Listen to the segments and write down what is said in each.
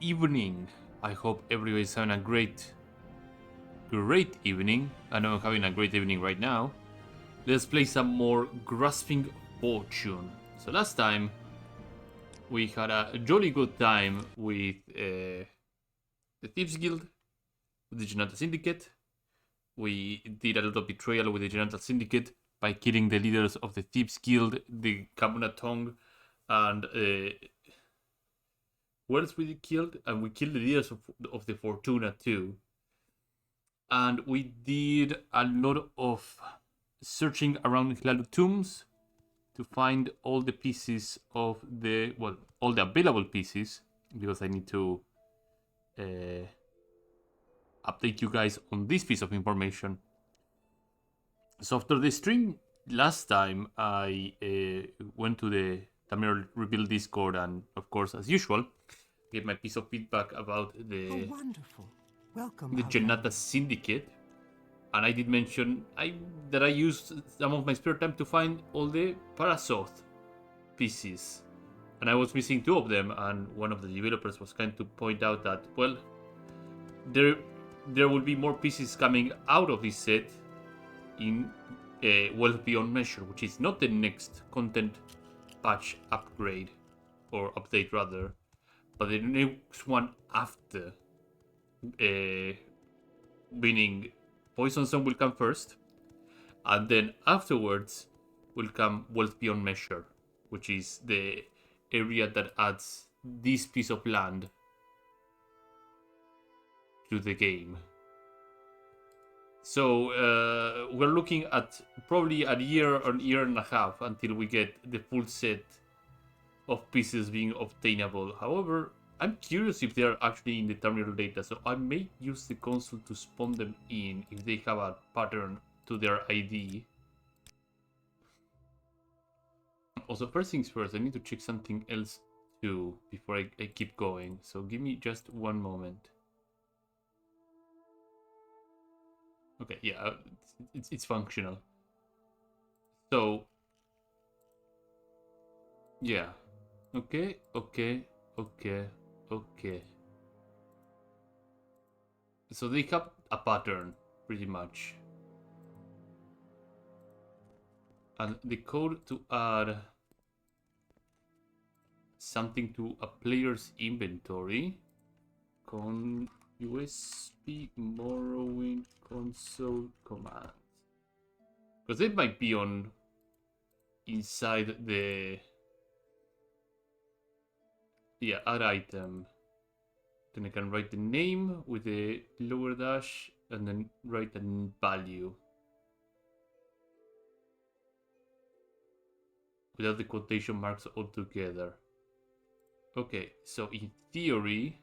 evening. I hope everybody's having a great evening. I know I'm having a great evening right now. Let's play some more Grasping Fortune. So last time we had a jolly good time with the Thieves Guild, with the Janata Syndicate. We did a lot of betrayal with the Janata Syndicate by killing the leaders of the Thieves Guild, the Kamuna Tong, and who else we killed? And we killed the leaders of the Fortuna too. And we did a lot of searching around Hladu tombs to find all the pieces of the, well, all the available pieces, because I need to update you guys on this piece of information. So after the stream last time, I went to the Tamriel Rebuild Discord and, of course, as usual, gave my piece of feedback about the wonderful. Welcome, the Janata Syndicate. And I did mention that I used some of my spare time to find all the Parasoth pieces. And I was missing 2 of them, and one of the developers was kind to point out that, well, there will be more pieces coming out of this set in Wealth Beyond Measure, which is not the next content patch upgrade, or update rather, but the next one after. Meaning Poison Zone will come first, and then afterwards will come Wealth Beyond Measure, which is the area that adds this piece of land to the game. So we're looking at probably a year or year and a half until we get the full set of pieces being obtainable. However, I'm curious if they are actually in the Tamriel data, so I may use the console to spawn them in if they have a pattern to their ID. Also, first things first, I need to check something else too before I keep going, so give me just one moment. Okay, yeah, it's functional. So, yeah, okay. So they have a pattern, pretty much. And the code to add something to a player's inventory. Con USB Morrowind console commands. Because it might be on inside the... Yeah, add item. Then I can write the name with the lower dash and then write a value. Without the quotation marks altogether. Okay, so in theory,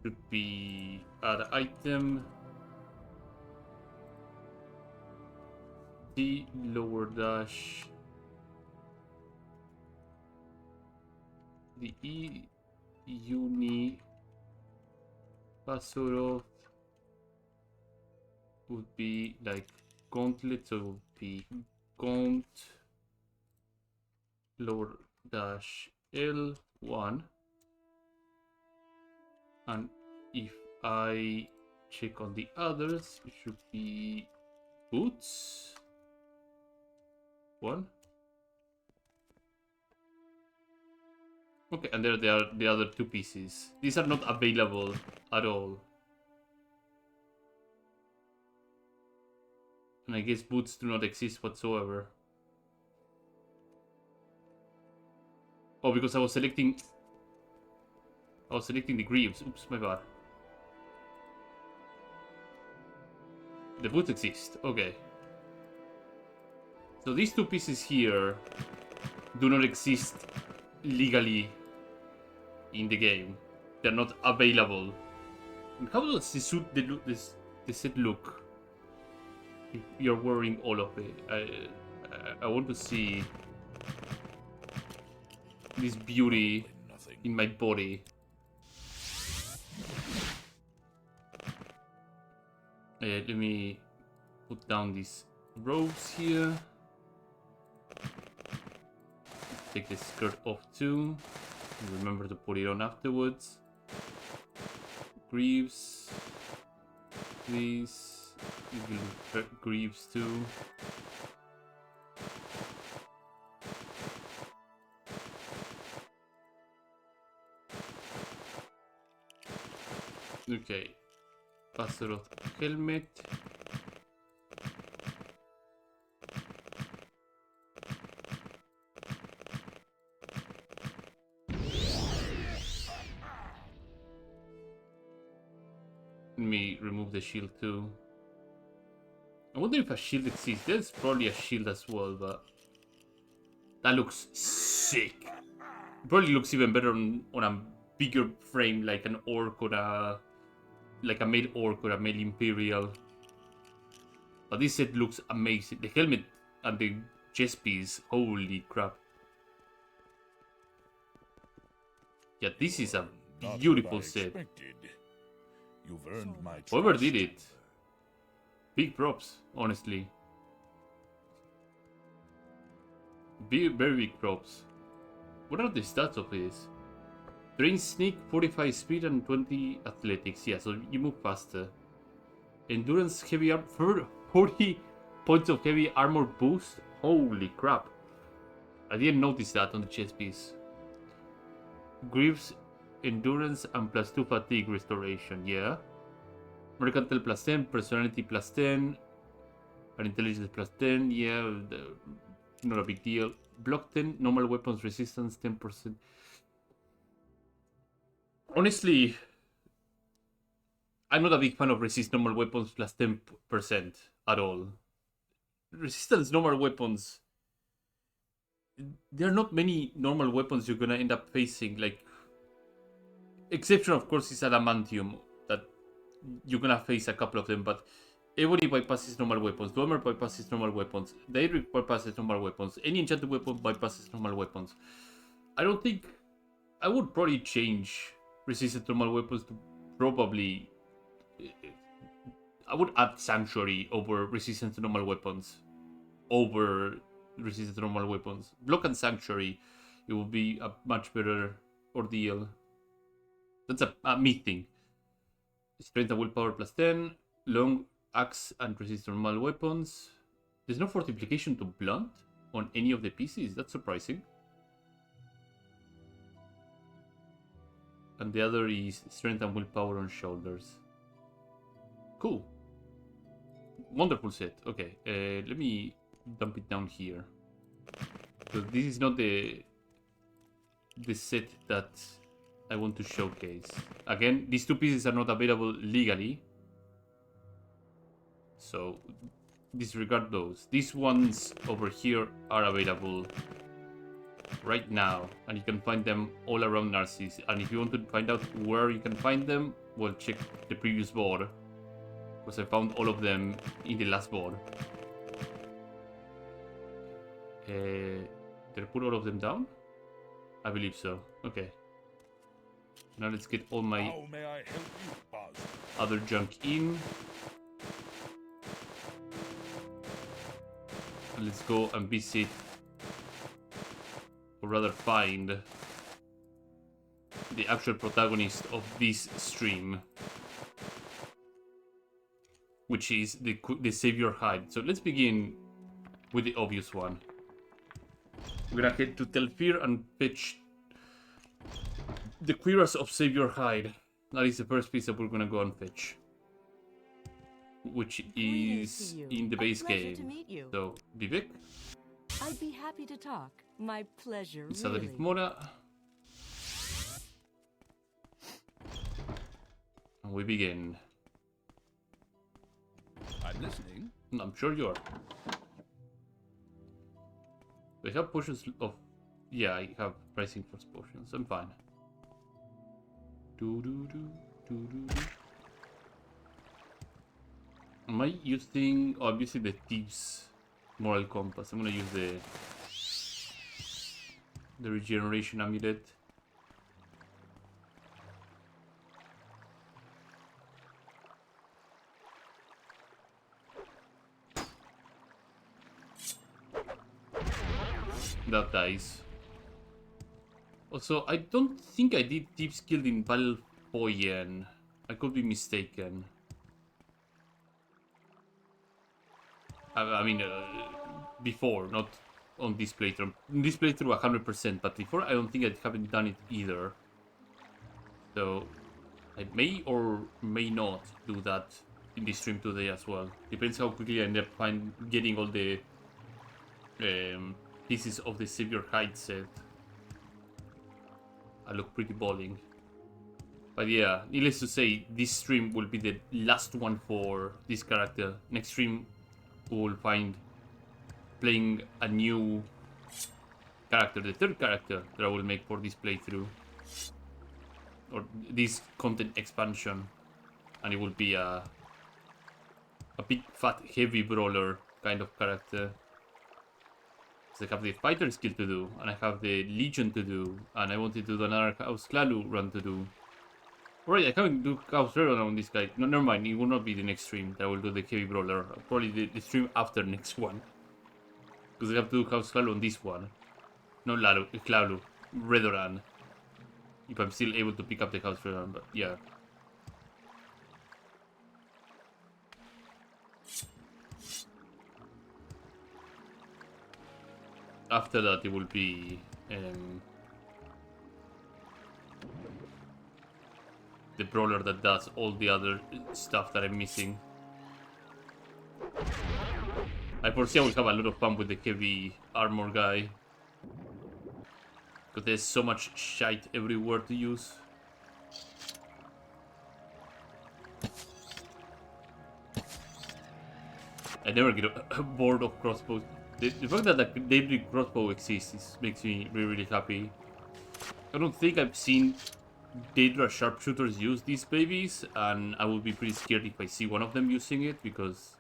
should be add item T lower dash the E uni Pasurov would be like gauntlet, so it would be gaunt lower dash L1, and if I check on the others, it should be boots 1. Okay, and there they are, the other 2 pieces. These are not available at all. And I guess boots do not exist whatsoever. Oh, because I was selecting the greaves. Oops, my bad. The boots exist. Okay. So these 2 pieces here do not exist legally in the game. They're not available. And how does the set look if you're wearing all of it? I want to see this beauty in my body. Let me put down these robes here. Take the skirt off too. Remember to put it on afterwards. Greaves. Please. It will Greaves too. Okay. Passerot helmet. Let me remove the shield too. I wonder if a shield exists. There's probably a shield as well, but that looks sick. It probably looks even better on a bigger frame, like an orc or a male orc or a male imperial. But this set looks amazing. The helmet and the chest piece, holy crap! Yeah, this is a beautiful set. You've earned my trust. Whoever did it, big props, honestly. Very big props. What are the stats of this? Train sneak, 45 speed and 20 athletics. Yeah, so you move faster. Endurance, heavy armor, 40 points of heavy armor boost. Holy crap. I didn't notice that on the chest piece. Greaves, endurance and +2 fatigue restoration. Yeah. Mercantile +10, personality +10, and intelligence +10. Yeah, not a big deal. Block 10, normal weapons resistance 10%. Honestly, I'm not a big fan of resist normal weapons +10% at all. Resistance normal weapons. There are not many normal weapons you're gonna end up facing. Like, exception of course is adamantium, that you're gonna face a couple of them, but everybody bypasses normal weapons. Dwemer bypasses normal weapons. Daedric bypasses normal weapons. Any enchanted weapon bypasses normal weapons. I don't think I would probably change resistant normal weapons to probably. I would add Sanctuary over resistant to normal weapons. Over resistant to normal weapons. Block and Sanctuary, it will be a much better ordeal. That's a me thing. Strength and willpower +10. Long axe and resist normal weapons. There's no fortification to blunt on any of the pieces. That's surprising. And the other is strength and willpower on shoulders. Cool. Wonderful set. Okay, let me dump it down here. So this is not the set that I want to showcase. Again, these two pieces are not available legally, so disregard those. These ones over here are available right now, and you can find them all around Narcissus. And if you want to find out where you can find them, well, check the previous board, because I found all of them in the last board. Did I put all of them down? I believe so. Okay. Now let's get all my How may I help you, Buzz? other junk in. And let's go and visit, or rather find, the actual protagonist of this stream, which is the Saviour hide. So let's begin with the obvious one. We're gonna head to Telfir and fetch the Cuirass of Saviour hide. That is the first piece that we're gonna go and fetch, which is in the base game. So, Vivek. I'd be happy to talk. My pleasure, Sadrith really. Mora. And we begin. I'm listening. I'm sure you are. We have potions of... Yeah, I have pricing for potions. I'm fine. Am I using... Oh, I'm using the Thieves Moral Compass. I'm gonna use the Regeneration Amulet. That dies. Also, I don't think I did Deep Guild in Valpoyen. I could be mistaken. I mean, before, not on this playthrough. In this playthrough, 100%, but before, I don't think I haven't done it either. So, I may or may not do that in the stream today as well. Depends how quickly I end up getting all the pieces of the Saviour hide set. I look pretty balling. But yeah, needless to say, this stream will be the last one for this character. Next stream, we will find playing a new character, the third character that I will make for this playthrough. Or this content expansion. And it will be a big, fat, heavy brawler kind of character. So I have the fighter skill to do, and I have the legion to do, and I wanted to do another House Klalu run to do. Alright, I can't do House Run on this guy. No, never mind, it will not be the next stream that I will do the heavy brawler. Probably the stream after next one. Because I have to do House Klalu on this one. No Klalu. Redoran. If I'm still able to pick up the House Redoran, but yeah. After that, it will be the brawler that does all the other stuff that I'm missing. I foresee I will have a lot of fun with the heavy armor guy. Because there's so much shite everywhere to use. I never get bored of crossbows. The fact that the Daybreak crossbow exists makes me really, really happy. I don't think I've seen Daedra sharpshooters use these babies, and I will be pretty scared if I see one of them using it, because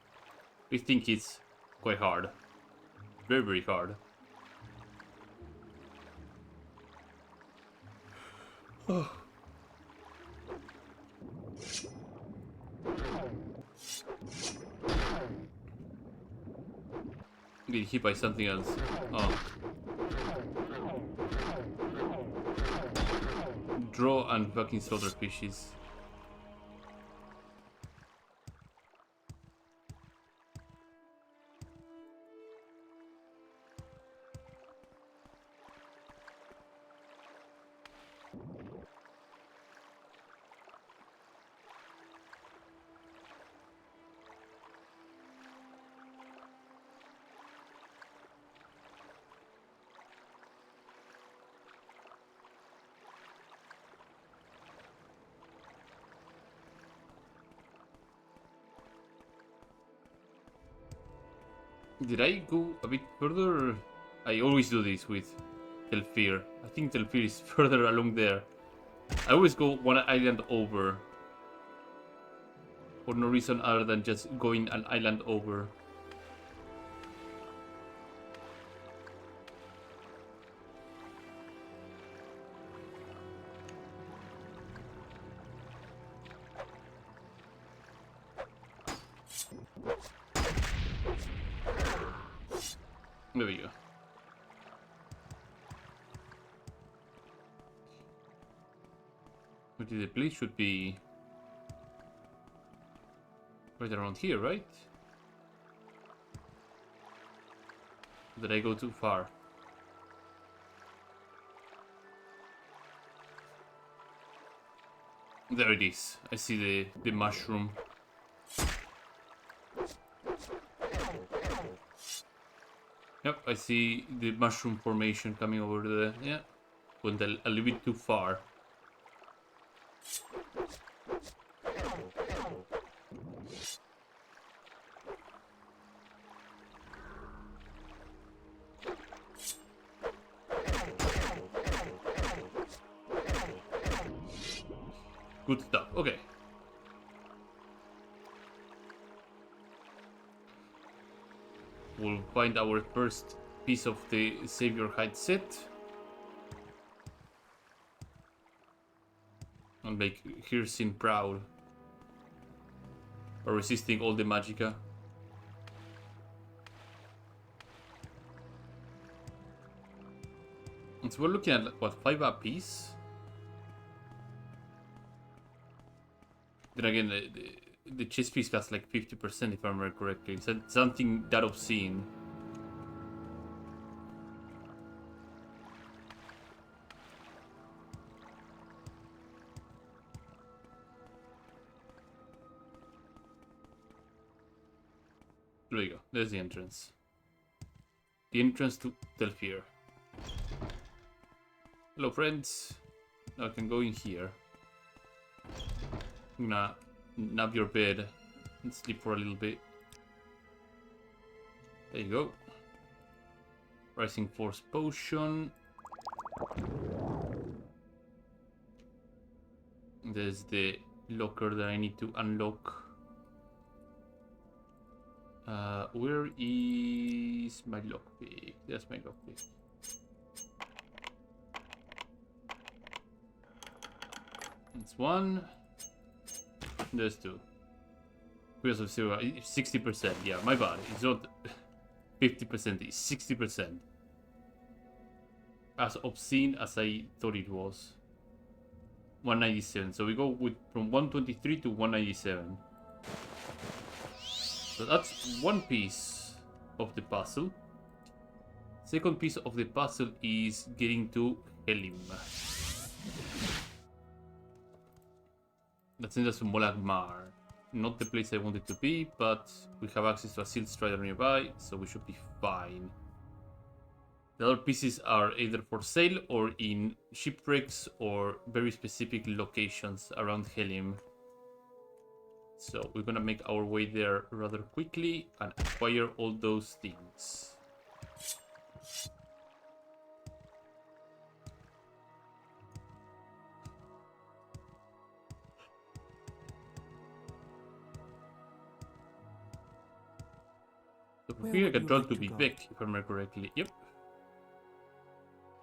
I think it's quite hard. Very, very hard. Oh. Get hit by something else. Oh. Draw and fucking slaughter fishes. Did I go a bit further? I always do this with Telfir. I think Telfir is further along there. I always go one island over. For no reason other than just going an island over. There we go. But the place should be right around here, right? Did I go too far? There it is. I see the mushroom. Yep, I see the mushroom formation coming over there. Yeah, went a little bit too far. Good stuff. Okay. We'll find our first piece of the Saviour hide set. And make Hirsin proud. Or resisting all the magicka. So we're looking at, what, 5 apiece? Then again, the chess piece has like 50% if I remember correctly. It's something that obscene. There you go. There's the entrance. The entrance to Telfir. Hello, friends. Now I can go in here. I'm gonna nab your bed and sleep for a little bit. There you go. Rising Force Potion. There's the locker that I need to unlock. Where is my lockpick? There's my lockpick. That's one. There's two. Wheels of Silver, 60%. Yeah, my bad. It's not 50%, it's 60%. As obscene as I thought it was. 197. So we go with from 123 to 197. So that's one piece of the puzzle. Second piece of the puzzle is getting to Helim. That sends us to Molagmar. Not the place I wanted to be, but we have access to a Sealed Strider nearby, so we should be fine. The other pieces are either for sale or in shipwrecks or very specific locations around Helim. So we're gonna make our way there rather quickly and acquire all those things. So from here I can try to be back, if I remember correctly. Yep.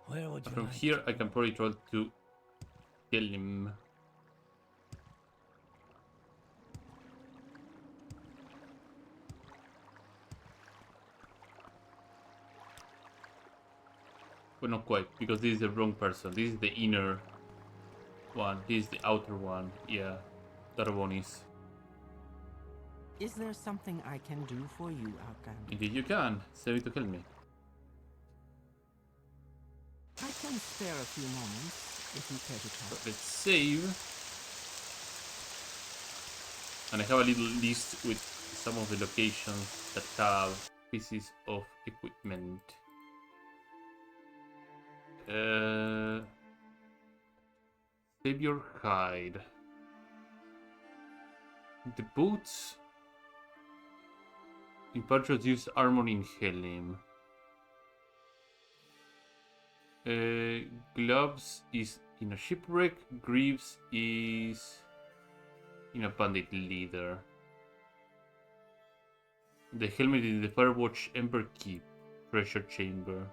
Where would you From like here to I can probably try to kill him. But not quite, because this is the wrong person. This is the inner one. This is the outer one. Yeah, that one is. Is there something I can do for you, Outlander? Indeed you can. Save it to kill me. I can spare a few moments, if you care to So talk. let's save. And I have a little list with some of the locations that have pieces of equipment. Saviour hide. The boots. Impartials use armor in Helim. Gloves is in a shipwreck. Greaves is in a bandit leader. The helmet is in the Firewatch Ember Keep treasure chamber.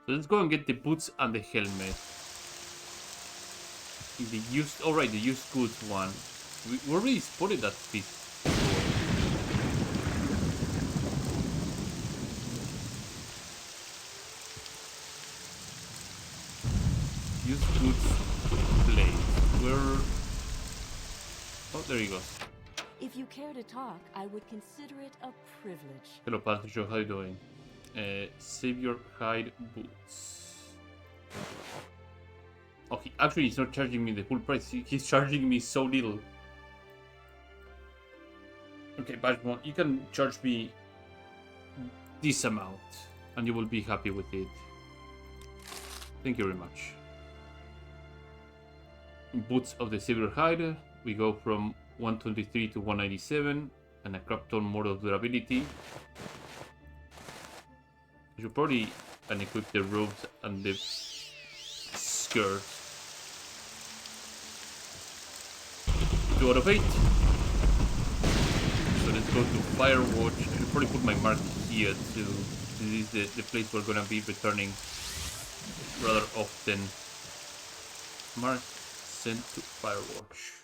So let's go and get the boots and the helmet. The used, alright, the used goods one. We already spotted that piece. Used goods place. Where? Oh, there he goes. If you care to talk, I would consider it a privilege. Hello, Patricio. How you doing? Saviour hide boots. Okay, actually, he's not charging me the full price. He's charging me so little. Okay, Bajmon, you can charge me this amount, and you will be happy with it. Thank you very much. Boots of the Saviour hide. We go from 123 to 197, and a crap ton more of durability. You should probably unequip the robes and the skirt. 2 out of 8. So let's go to Firewatch. I should probably put my mark here too. This is the place we're gonna be returning rather often. Mark sent to Firewatch.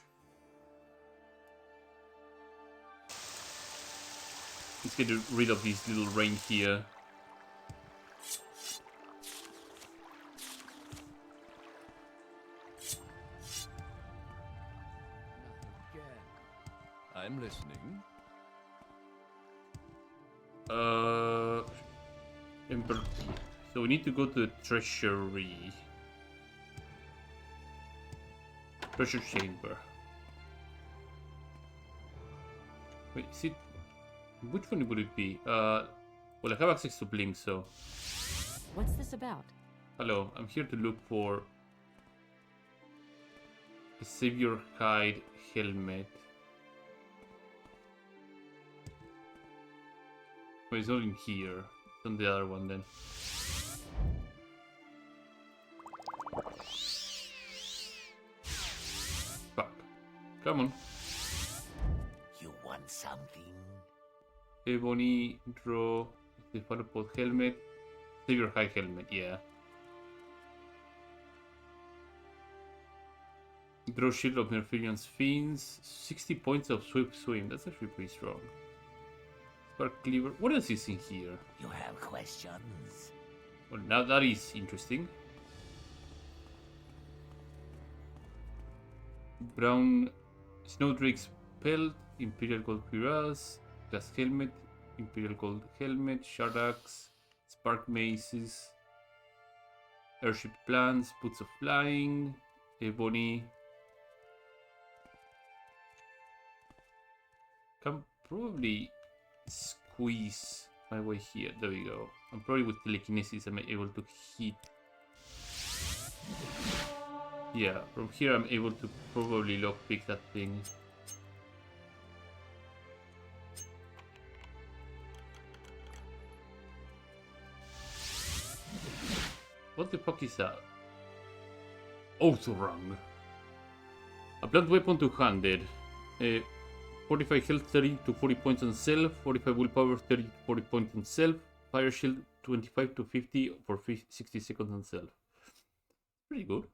Let's get rid of this little rain here. I'm listening. Emperor. So we need to go to the treasury. Treasure chamber. Wait, is it... Which one would it be? Well, I have access to Blink, so... What's this about? Hello, I'm here to look for... a Saviour hide helmet. Well, it's not in here. It's on the other one then. Fuck. Come on. You want something? Ebony, draw, the Firepod helmet. Saviour hide helmet, yeah. Draw shield of Nerfilian's Fiends. 60 points of Swift Swim. That's actually pretty strong. Spark Cleaver. What else is in here? You have questions? Well, now that is interesting. Brown Snowdrake's Pelt. Imperial Gold Cuirass. Glass Helmet. Imperial Gold Helmet. Shard Axe. Spark Maces. Airship Plans. Boots of Flying. Ebony. Can probably squeeze my way here. There we go. I'm probably with telekinesis I'm able to hit. Yeah, from here I'm able to probably lockpick that thing. What the fuck is that? Autorung. A blunt weapon two-handed. 45 health, 30 to 40 points on self, 45 willpower, 30 to 40 points on self, fire shield 25 to 50 for 60 seconds on self. Pretty good.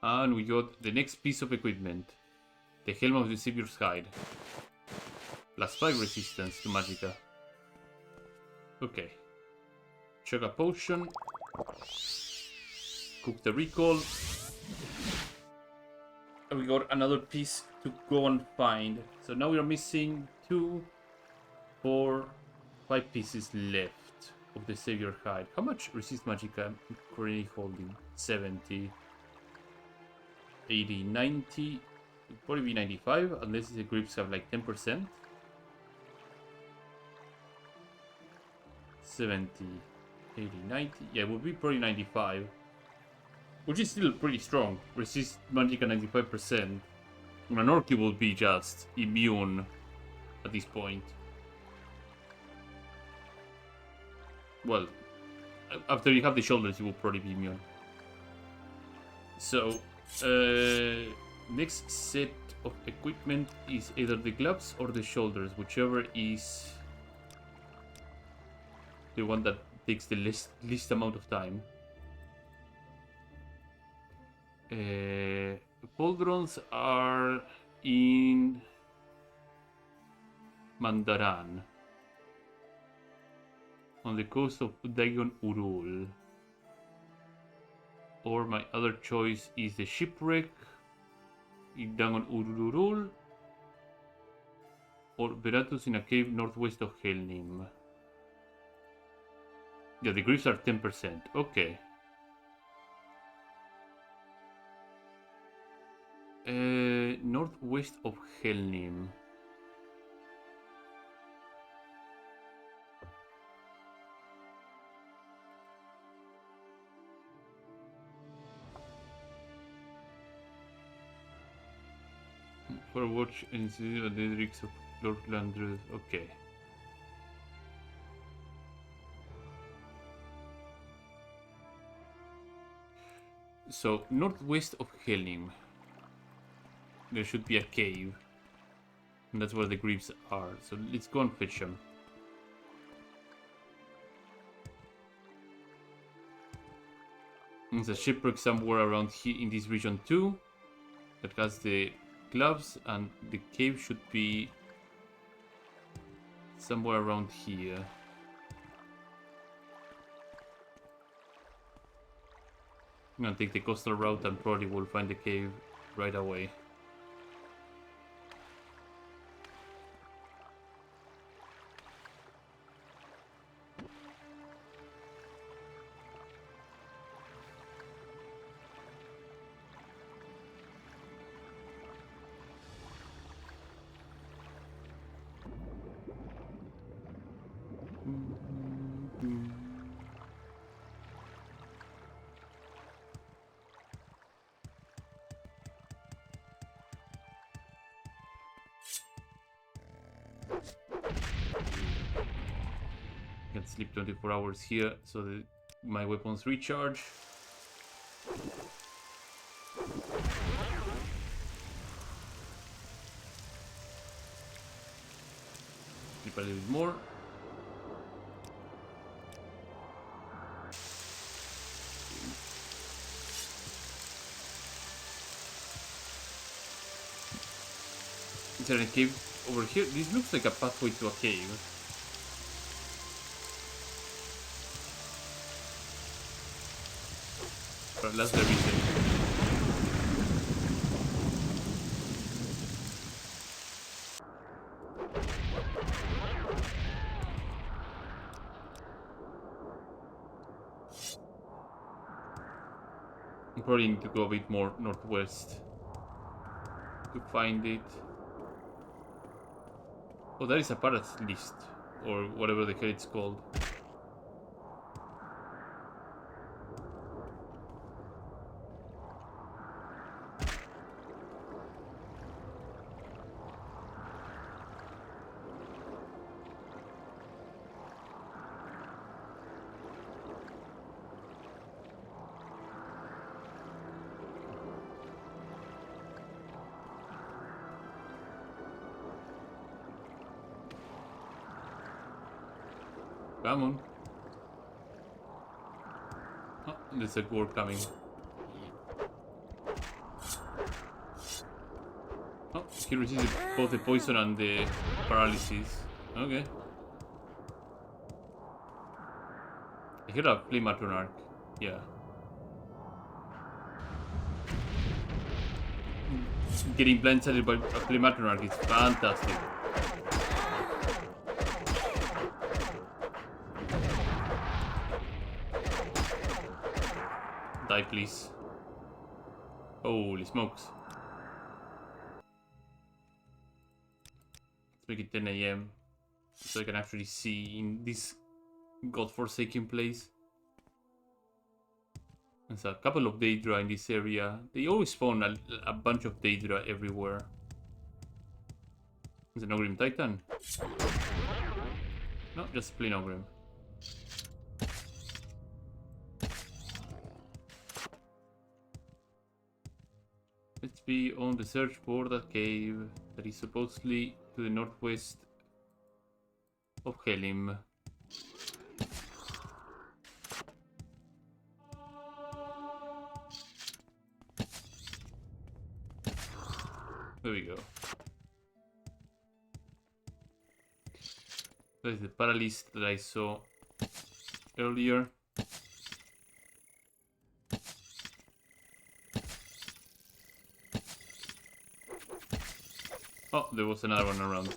And we got the next piece of equipment. The Helm of the Saviour's Hide. Plus 5 resistance to Magicka. Okay. Chug a potion. Cook the recall. And we got another piece to go and find. So now we are missing 2, 4, 5 pieces left of the Saviour Hide. How much resist Magicka am I currently holding? 70. 80, 90, it'd probably be 95 unless the grips have like 10%. 70, 80, 90, yeah, it would be probably 95, which is still pretty strong. Resist magic at 95%. And an Orchid will be just immune at this point. Well, after you have the shoulders, you will probably be immune. So, next set of equipment is either the gloves or the shoulders, whichever is the one that takes the least amount of time. Pauldrons are in Mandaran, on the coast of Dagon Urul. Or my other choice is the shipwreck in Dagon Urul, or Beratus in a cave northwest of Helnim. Yeah, the griefs are 10%. Okay. Northwest of Helnim. For watch and see the lyrics of Lord Landreth. Okay. So, northwest of Hellim, there should be a cave. And that's where the Greaves are. So let's go and fetch them. There's a shipwreck somewhere around here in this region too. That has the gloves, and the cave should be somewhere around here. I'm gonna take the coastal route and probably will find the cave right away. Can sleep 24 hours here so that my weapons recharge. Sleep a little bit more. Is there a cave over here? This looks like a pathway to a cave. But unless there is a... I probably need to go a bit more northwest to find it. Oh, there is a path list, or whatever the hell it's called. Come on. Oh, there's a gore coming. Oh, he receives both the poison and the paralysis. Okay. I hear a flea matronarch. Yeah. Getting blindsided by a flea matronarch is fantastic. Die, please. Holy smokes. Let's make it 10 AM so I can actually see in this godforsaken place. There's a couple of Daedra in this area. They always spawn a bunch of Daedra everywhere. Is it an Ogrim Titan? No, just plain Ogrim. Let's be on the search for that cave that is supposedly to the northwest of Helim. There we go. That is the paralysis that I saw earlier. Oh, there was another one around.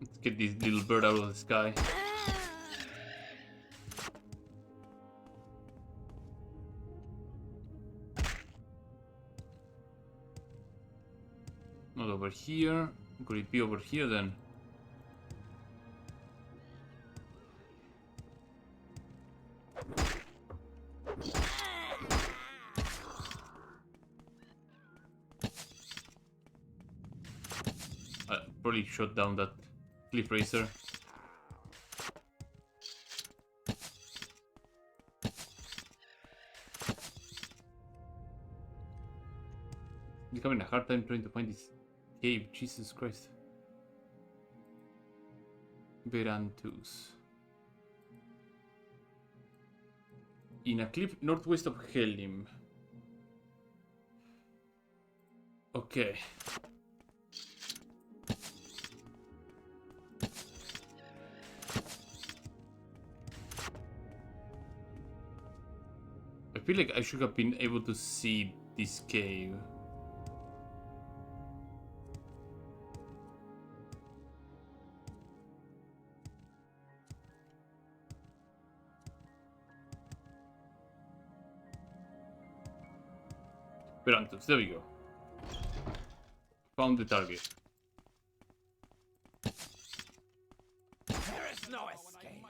Let's get this little bird out of the sky. Not over here. Could it be over here then? I probably shot down that cliff racer. You're having a hard time trying to find this cave. Jesus Christ. Verantus. In a cliff northwest of Helim. Okay. I feel like I should have been able to see this cave. Verantus, there we go. Found the target. There is no escape.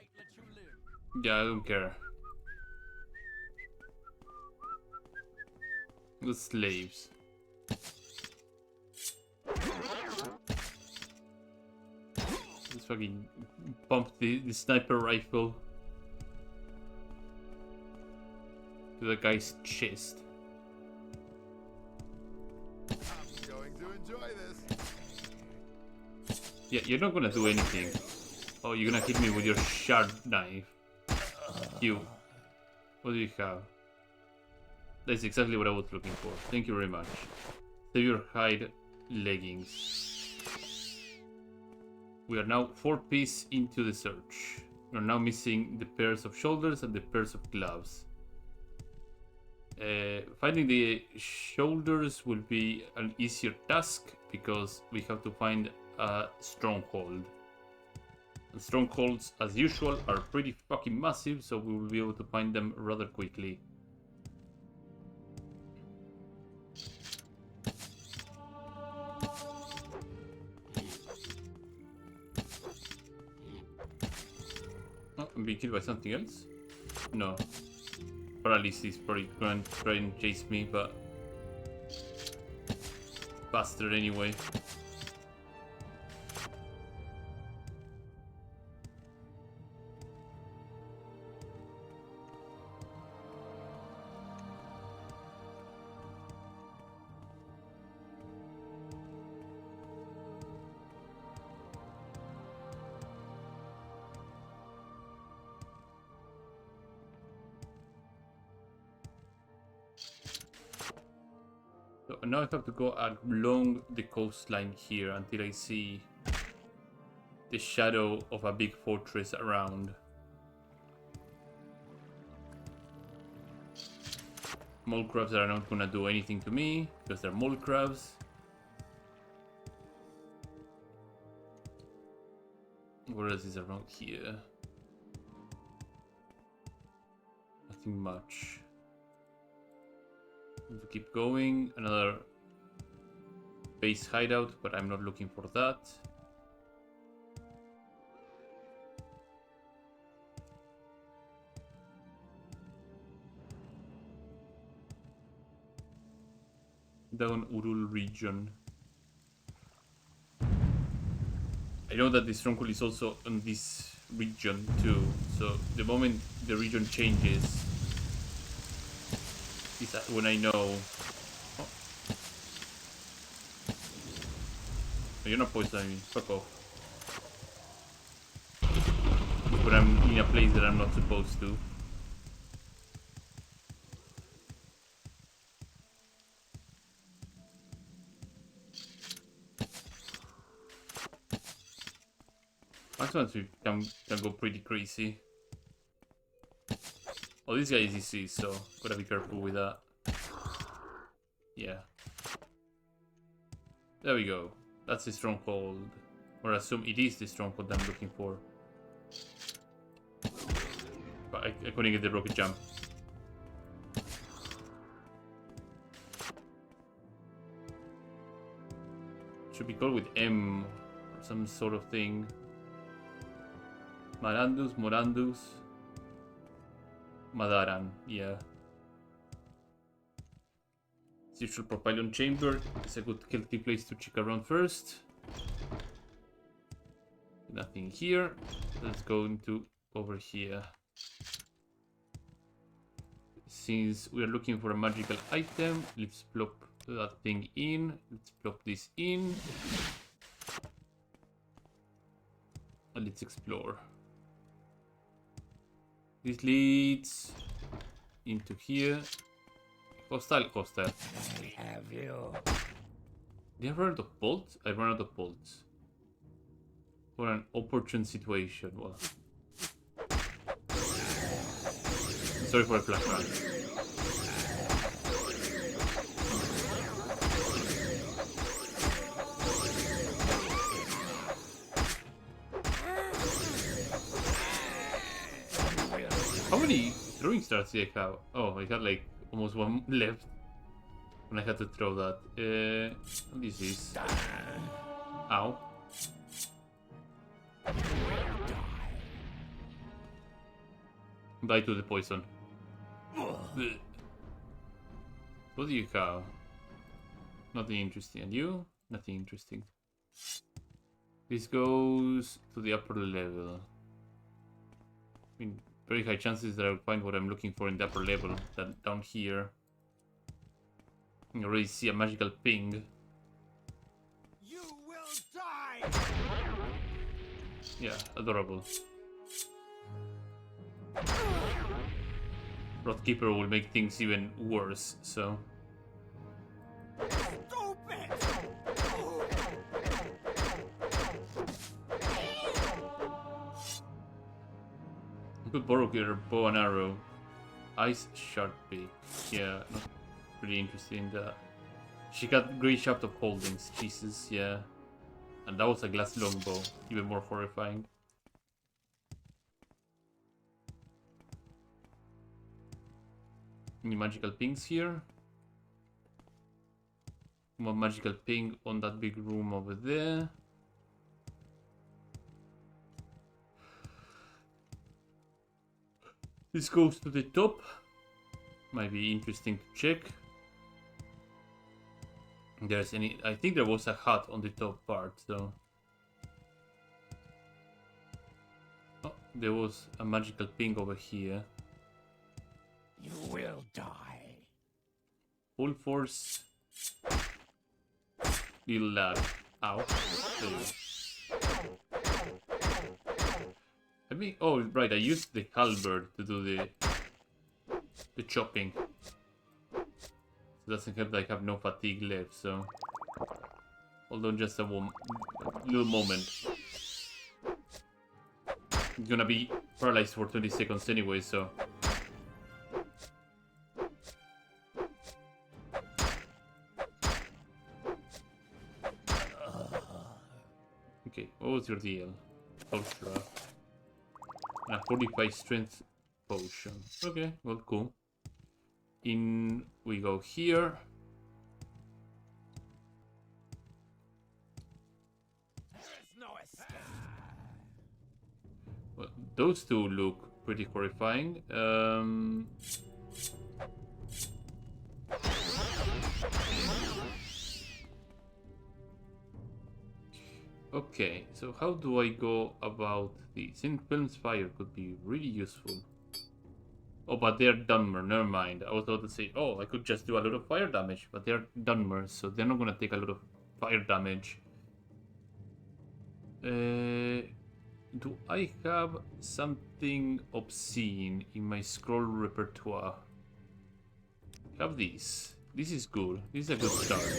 Yeah, I don't care. The slaves. Let's fucking pump the sniper rifle to the guy's chest. I'm going to enjoy this. Yeah, you're not gonna do anything. Oh, you're gonna hit me with your sharp knife. You. What do you have? That's exactly what I was looking for. Thank you very much. Saviour hide leggings. We are now 4 pieces into the search. We are now missing the pairs of shoulders and the pairs of gloves. Finding the shoulders will be an easier task because we have to find a stronghold. And strongholds, as usual, are pretty fucking massive, so we will be able to find them rather quickly. Oh, I'm being killed by something else? No. Paralysis probably going to try and chase me, but faster anyway. So now I have to go along the coastline here until I see the shadow of a big fortress around. Mole crabs are not gonna do anything to me because they're mole crabs. What else is around here? Nothing much. To keep going, another base hideout, but I'm not looking for that. Down Urul region. I know that the stronghold is also in this region too, so the moment the region changes is that when I know. Oh. You're not poisoning me, fuck off. When I'm in a place that I'm not supposed to. Sometimes we can go pretty crazy. Oh, this guy is easy, so gotta be careful with that. Yeah. There we go. That's the stronghold. Or I assume it is the stronghold I'm looking for. But I couldn't get the rocket jump. Should be called with M or some sort of thing. Morandus. Madaran, yeah. Usual propylon chamber is a good healthy place to check around first. Nothing here. Let's go into over here. Since we are looking for a magical item, let's plop So that thing in. Let's plop this in. And let's explore. This leads into here. Hostile. Have you? Did I run out of bolts? I ran out of bolts. For an opportune situation. Well. Sorry for the flashback. How many throwing stars did I have? Oh, I had like almost one left when I had to throw that. This is. Ow. Die to the poison. What do you have? Nothing interesting. And you? Nothing interesting. This goes to the upper level. I mean, very high chances that I'll find what I'm looking for in the upper level. That down here. I already see a magical ping. You will die. Yeah, adorable. Rothkeeper will make things even worse, so... Stupid. I could borrow your bow and arrow. Ice Sharp Beak. Yeah, not really interested in that. She got Great Shaft of Holdings. Jesus, yeah. And that was a glass longbow. Even more horrifying. Any magical pings here? One magical ping on that big room over there. This goes to the top. Might be interesting to check. If there's any... I think there was a hut on the top part, so... Oh, there was a magical ping over here. You will die. Full force. Little lad. Ow. There you go. I mean, oh right, I used the halberd to do the chopping. So doesn't help that I have no fatigue left, so... Hold on just a little moment. I'm gonna be paralyzed for 20 seconds anyway, so... Okay, what was your deal? Ultra. A 45 strength potion. Okay, well, cool. In we go here. There's no escape. Well, those two look pretty horrifying. Okay, so how do I go about these? Influence fire could be really useful. Oh, but they're Dunmer, never mind. I was about to say, oh, I could just do a lot of fire damage, but they're Dunmer, so they're not gonna take a lot of fire damage. Do I have something obscene in my scroll repertoire? I have these. This is good. This is a good start.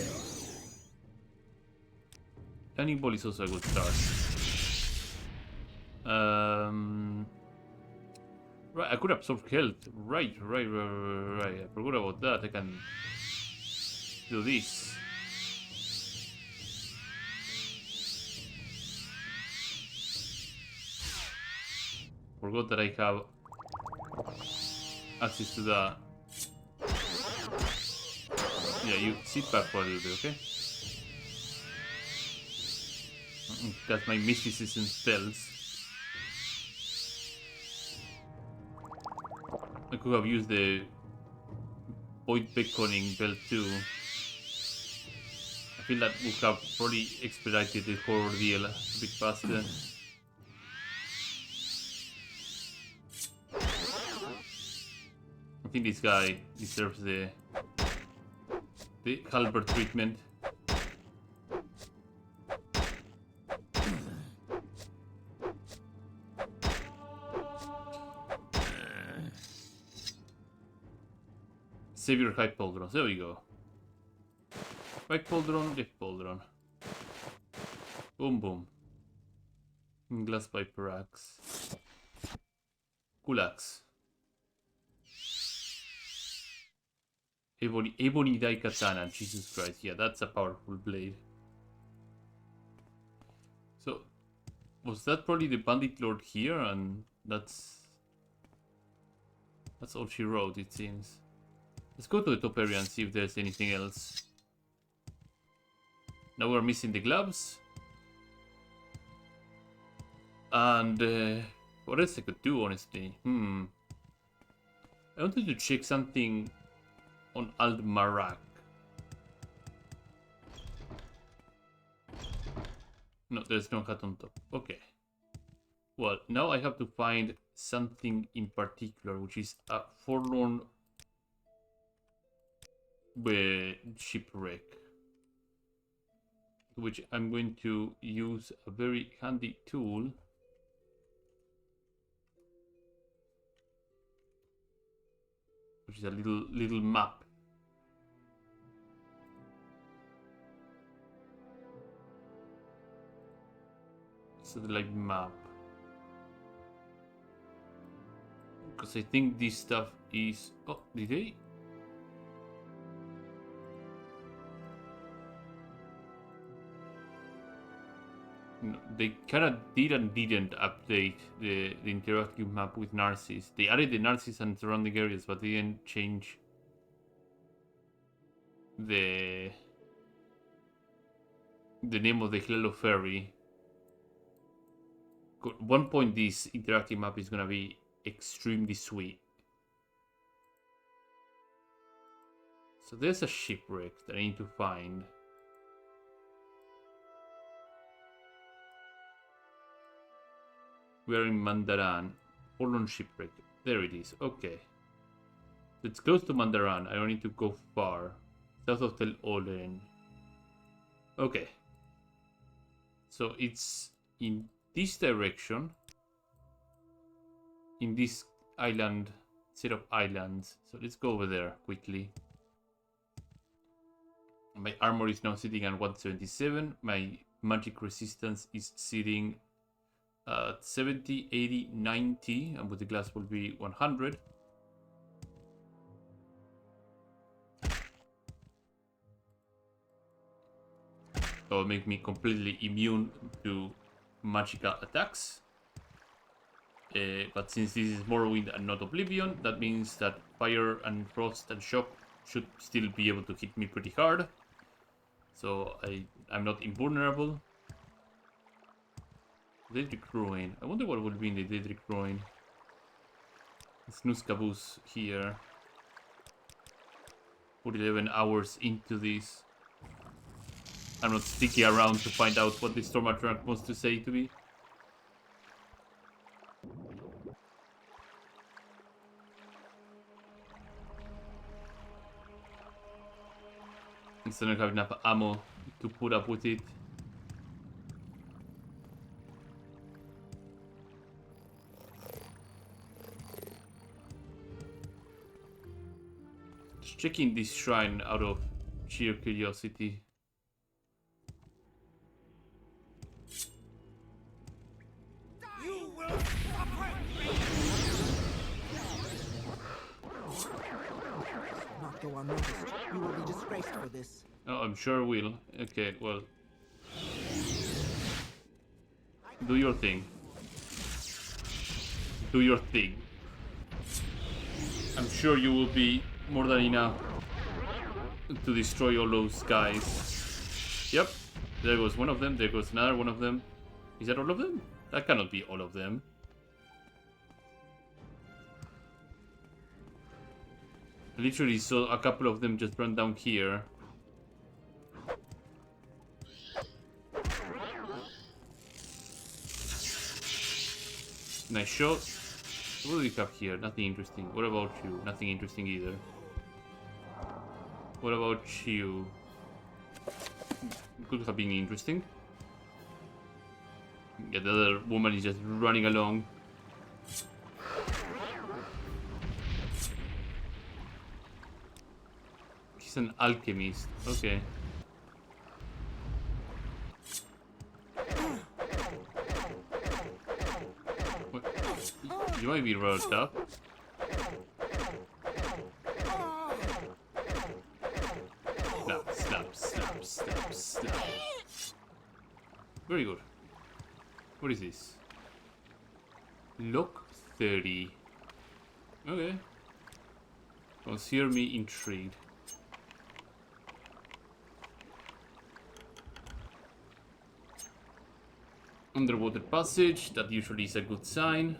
Cannonball is also a good start. Right, I could absorb health. Right. I forgot about that. I can do this. Forgot that I have access to that. Yeah, you sit back for a little bit, okay? That's my mysticism spells. I could have used the void beckoning bell too. I feel that would have probably expedited the whole ordeal a bit faster. I think this guy deserves the the halberd treatment. Saviour high pauldron. There we go. Right pauldron, left pauldron. Boom boom. Glass piper axe. Cool axe. Ebony dye katana. Jesus Christ. Yeah, that's a powerful blade. So, was that probably the bandit lord here? And that's all she wrote, it seems. Let's go to the top area and see if there's anything else. Now we're missing the gloves. And what else I could do, honestly? I wanted to check something on Al-Marak. No, there's no hat on top. Okay. Well, now I have to find something in particular, which is a forlorn shipwreck. Which I'm going to use a very handy tool. Which is a little map. Satellite map. Because I think this stuff is... Oh, did they? No, they kind of did and didn't update the interactive map with Narcissus. They added the Narcissus and surrounding areas, but they didn't change the name of the Hello Ferry. At one point, this interactive map is gonna be extremely sweet. So there's a shipwreck that I need to find. We are in Mandaran. Forlorn shipwreck. There it is. Okay. It's close to Mandaran. I don't need to go far. South of Tel Olen. Okay. So it's in this direction. In this island. Set of islands. So let's go over there quickly. My armor is now sitting at 177. My magic resistance is sitting 70, 80, 90, and with the glass will be 100. That will make me completely immune to magical attacks. But since this is Morrowind and not Oblivion, that means that fire and frost and shock should still be able to hit me pretty hard. So I'm not invulnerable. Daedric Ruin. I wonder what would be in the Daedric Ruin. Snooze Caboose here. Put 11 hours into this. I'm not sticking around to find out what the Stormatrank wants to say to me. Instead of having enough ammo to put up with it. Checking this shrine out of sheer curiosity. You will suffer! Not go unnoticed. You will be disgraced for this. Oh, I'm sure will. Okay, well. Do your thing. Do your thing. I'm sure you will be more than enough to destroy all those guys. Yep, there goes one of them, there goes another one of them. Is that all of them? That cannot be all of them. I literally saw a couple of them just run down here. Nice shot. What do we have here? Nothing interesting. What about you? Nothing interesting either. What about you? Could have been interesting. Yeah, the other woman is just running along. She's an alchemist. Okay. What? You might be rather tough. Slap, slap, slap, slap, slap. Very good. What is this? Lock 30. Okay. Consider me intrigued. Underwater passage, that usually is a good sign.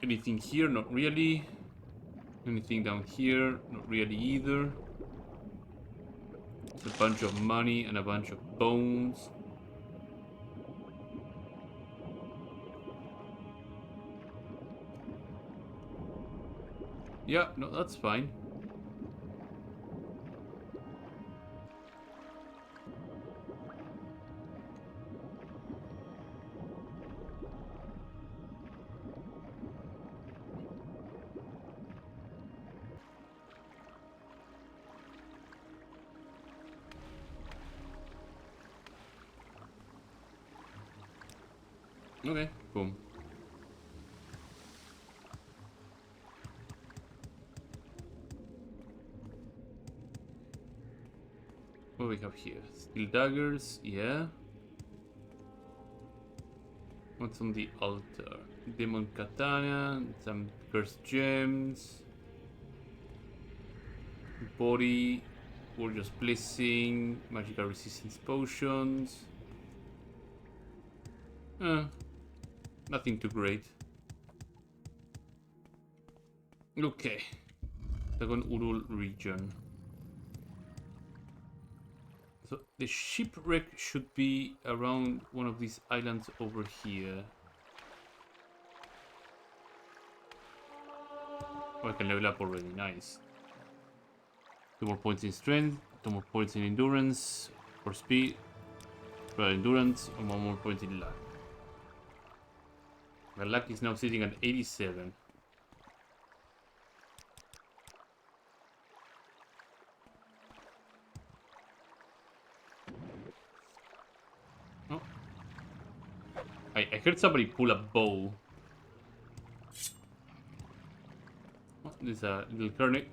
Anything here? Not really. Anything down here? Not really either. It's a bunch of money and a bunch of bones. Yeah, no, that's fine. Okay, boom. What do we have here? Steel daggers, yeah. What's on the altar? Demon katana, some cursed gems. Body, gorgeous blessing, magical resistance potions. Nothing too great. Okay. Second Urul region. So the shipwreck should be around one of these islands over here. Oh, I can level up already, nice. 2 more points in strength, 2 more points in endurance, for speed, for endurance, and 1 more point in luck. My luck is now sitting at 87. Oh. I heard somebody pull a bow. Oh, there's a little Kernick.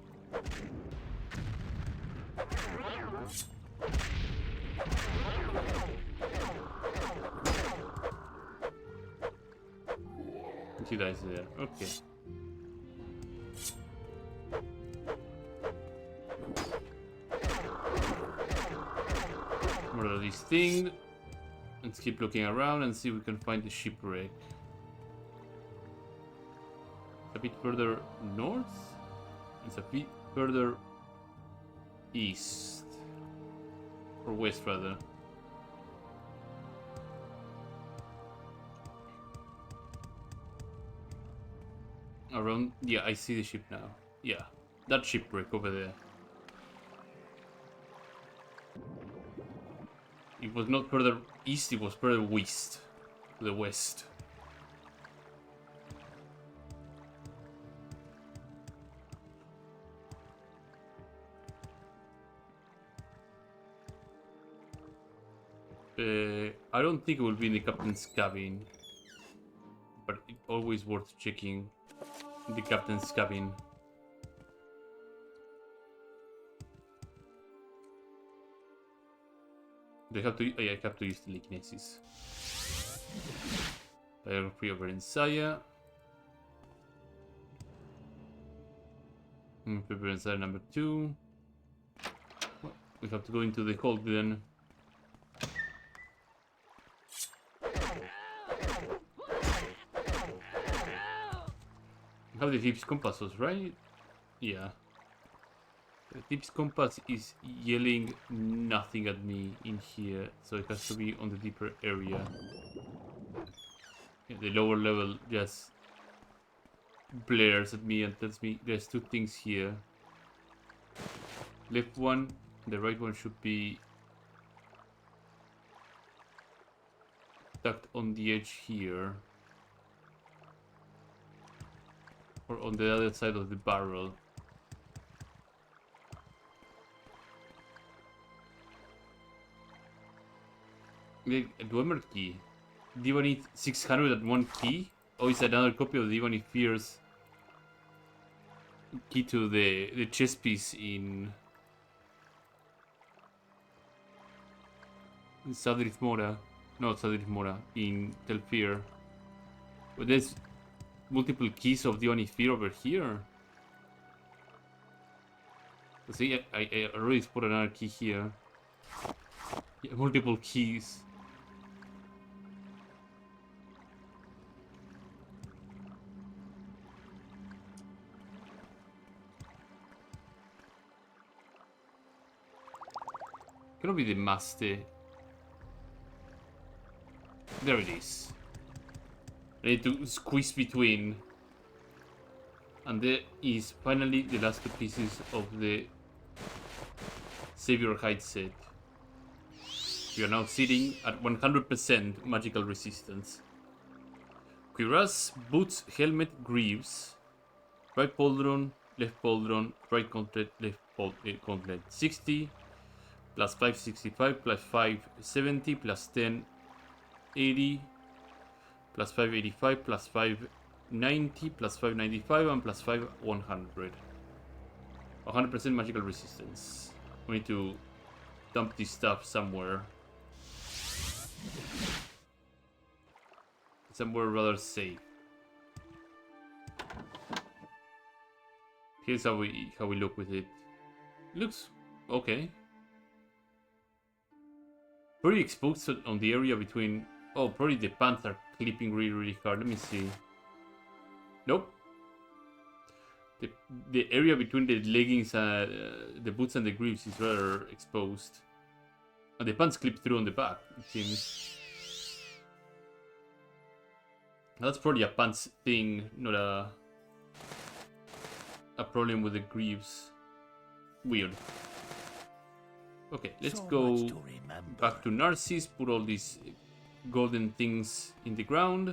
Two guys there. Okay. What are these things? Let's keep looking around and see if we can find the shipwreck. A bit further north? It's a bit further east. Or west, rather. Around, yeah, I see the ship now. Yeah, that shipwreck over there. It was not further east, it was further west. To the west. I don't think it will be in the captain's cabin. But it's always worth checking the captain's cabin. They have to. I have to use telekinesis. Biography over in Saya. Prepare inside number 2. We have to go into the hold then. We have the Thief's compasses, right? Yeah. The Thief's compass is yelling nothing at me in here, so it has to be on the deeper area. Yeah, the lower level just blares at me and tells me there's two things here. Left one, the right one should be tucked on the edge here. Or on the other side of the barrel. Dwemer key. Divani 601 key? Oh, it's another copy of Divani Fear's key to the chess piece in Sadrith Mora. No, Sadrith Mora. In Telfir. But there's multiple keys of Divani Fear over here. See, I already put another key here. Yeah, multiple keys. Gonna be the master. There it is. I need to squeeze between. And there is finally the last two pieces of the Saviour height set. We are now sitting at 100% magical resistance. Cuirass, boots, helmet, greaves. Right pauldron, left pauldron, right gauntlet, left gauntlet. 60 plus 565 plus 570 plus 10 80 plus 585 plus 590 plus 595 and plus 5 100. 100% magical resistance. We need to dump this stuff somewhere. Somewhere rather safe. Here's how we look with it. Looks okay. Pretty exposed on the area between. Oh, probably the pants are clipping really hard. Let me see. Nope. The area between the leggings, the boots and the greaves is rather exposed. And the pants clip through on the back, it seems. That's probably a pants thing, not a problem with the greaves. Weird. Okay, let's go back to Narcissus, put all these golden things in the ground.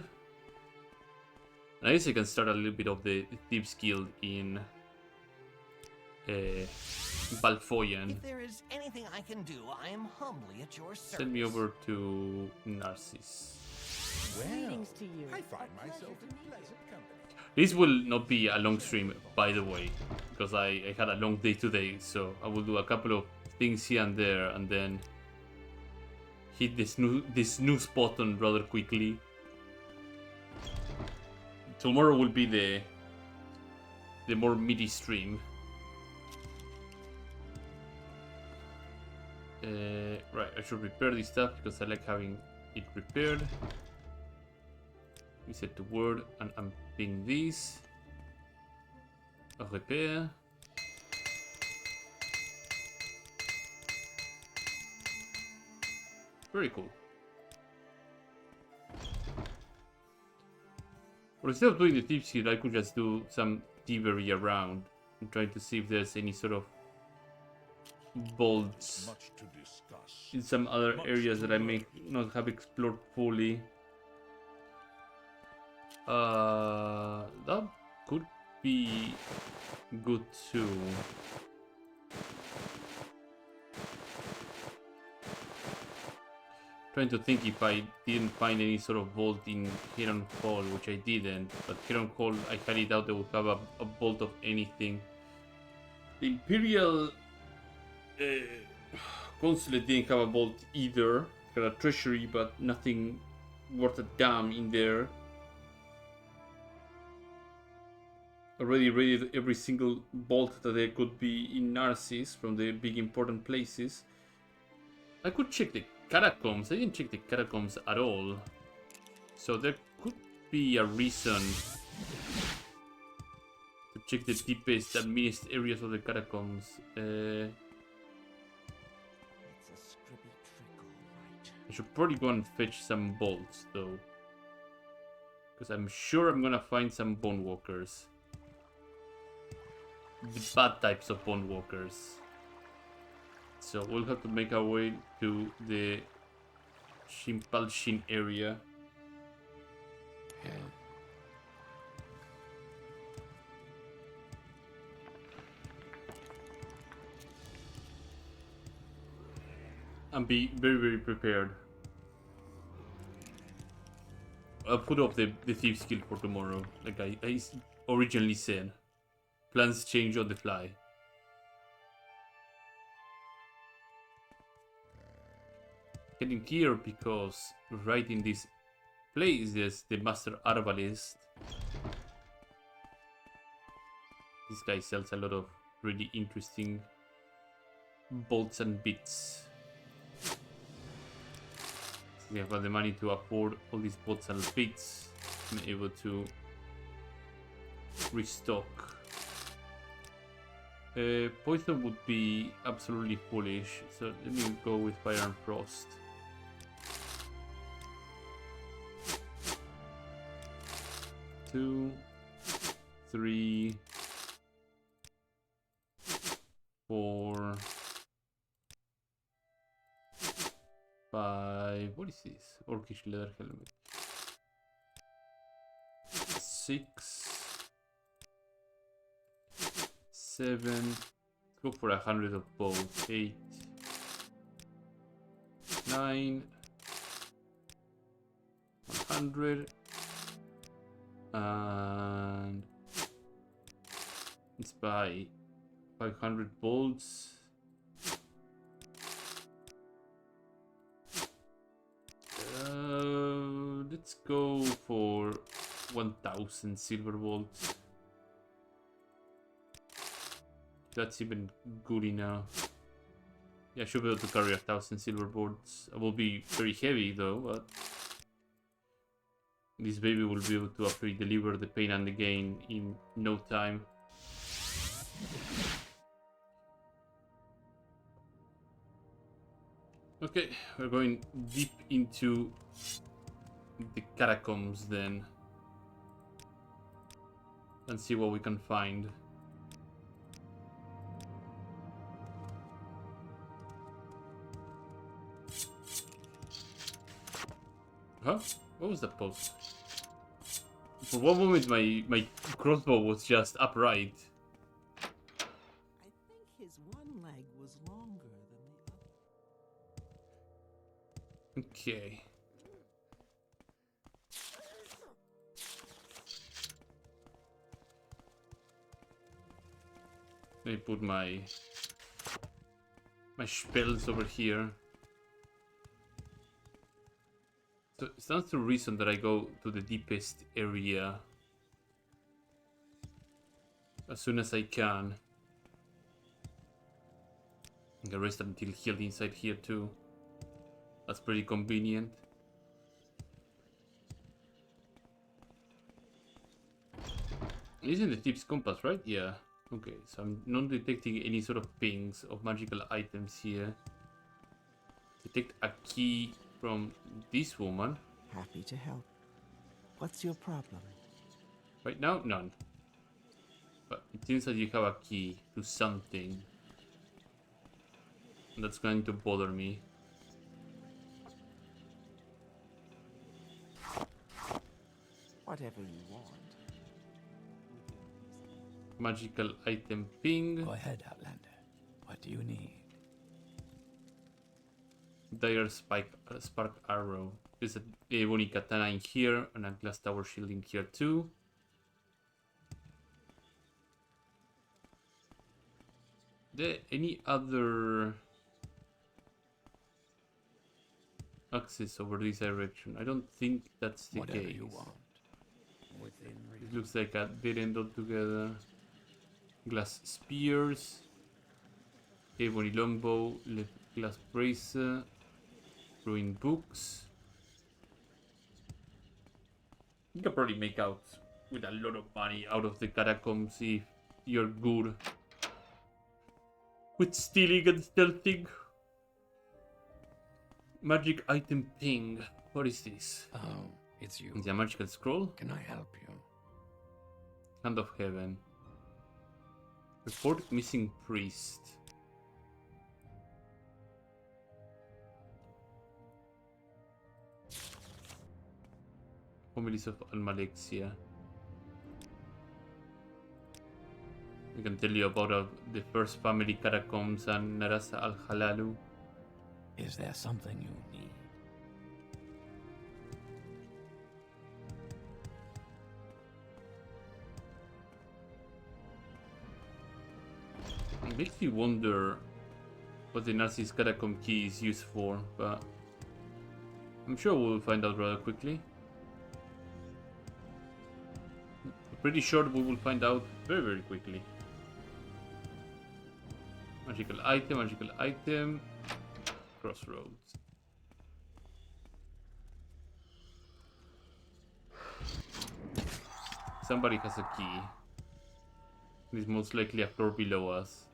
And I guess I can start a little bit of the Thieves Guild in Balfoyan. If there is anything I can do, I am humbly at your service. Send me over to Narcissus. Greetings to you. I find myself in pleasant company. This will not be a long stream, by the way, because I had a long day today, so I will do a couple of things here and there, and then hit this snooze button rather quickly. Tomorrow will be the more meaty stream. Right, I should repair this stuff because I like having it repaired. We set the word and unping these. A repair. Very cool. But instead of doing the tips here, I could just do some thievery around and try to see if there's any sort of bolts Much to discuss. in some other areas that I may not have explored fully. That could be good too. Trying to think if I didn't find any sort of bolt in Heron Hall, which I didn't. But Heron Hall, I highly doubt they would have a bolt of anything. The Imperial Consulate didn't have a bolt either. They had a treasury, but nothing worth a damn in there. Already raided every single bolt that there could be in Narcissus from the big important places. I could check the catacombs. I didn't check the catacombs at all. So there could be a reason to check the deepest and meanest areas of the catacombs. It's a scribby trick, all right. I should probably go and fetch some bolts though. Because I'm sure I'm gonna find some bone walkers. The bad types of bone walkers. So we'll have to make our way to the Shimpalshin area. And be very, very prepared. I'll put off the Thieves Guild for tomorrow, like I originally said. Plans change on the fly. Getting here because right in this place is the Master Arbalist. This guy sells a lot of really interesting bolts and bits. We have got the money to afford all these bolts and bits. I'm able to restock. Poison would be absolutely foolish, so let me go with Fire and Frost. Two, three, four, 5. What is this? Orcish leather helmet. 6, 7. Let's go for 100 of both. 8, 9, 100, and let's buy 500 bolts. Let's go for 1000 silver bolts. That's even good enough. Yeah, I should be able to carry 1000 silver bolts. I will be very heavy though, but this baby will be able to actually deliver the pain and the gain in no time. Okay, we're going deep into the catacombs then and see what we can find. Huh? What was that post? For one moment my crossbow was just upright. I think his one leg was longer than the other. Okay. Let me put my spells over here. So it stands to reason that I go to the deepest area as soon as I can. And the rest until healed inside here too. That's pretty convenient. Isn't the tip's compass, right? Yeah. Okay, so I'm not detecting any sort of pings of magical items here. Detect a key from this woman. Happy to help. What's your problem? Right now, none. But it seems that you have a key to something. And that's going to bother me. Whatever you want. Magical item ping. Go ahead, Outlander. What do you need? Dire spark arrow. There's a ebony katana in here and a glass tower shield in here too. There any other access over this direction? I don't think that's the Whatever case. you want. Within reason. It looks like a dead end altogether. Glass spears, ebony longbow, glass bracer, ruined books. You can probably make out with a lot of money out of the catacombs if you're good with stealing and stealthing. Magic item ping. What is this? Oh, It's you. Is it a magical scroll? Can I help you? Hand of Heaven. Report missing priest. Homilies of Almalexia. We can tell you about the first family catacombs and Narasa al-Halalu. Is there something you need? It makes me wonder what the Nazi's catacomb key is used for, but I'm sure we'll find out rather quickly. Pretty sure we will find out very, very quickly. Magical item, crossroads. Somebody has a key. It is most likely a floor below us.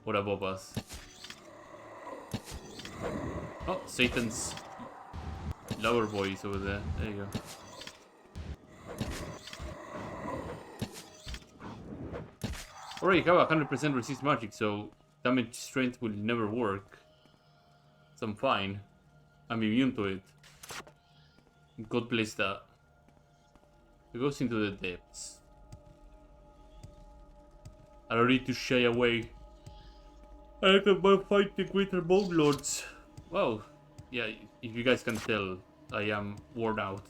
Or above us. Oh, Satan's lover boy is over there. There you go. Alright, have 100% resist magic, so damage strength will never work. So I'm fine. I'm immune to it. God bless that. It goes into the depths. I don't need to shy away. I can fight the greater bone lords. Wow. Yeah, if you guys can tell, I am worn out.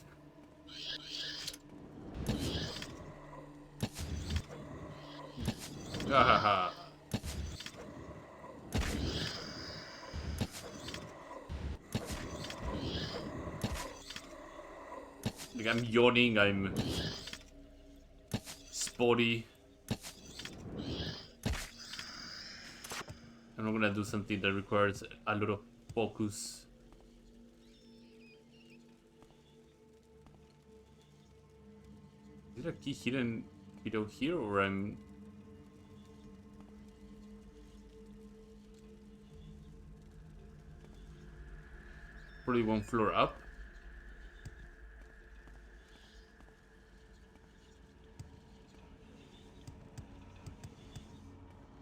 Hahaha. Like I'm yawning, I'm spotty. I'm not gonna do something that requires a lot of focus. Is there a key hidden below here, or I'm... Probably one floor up.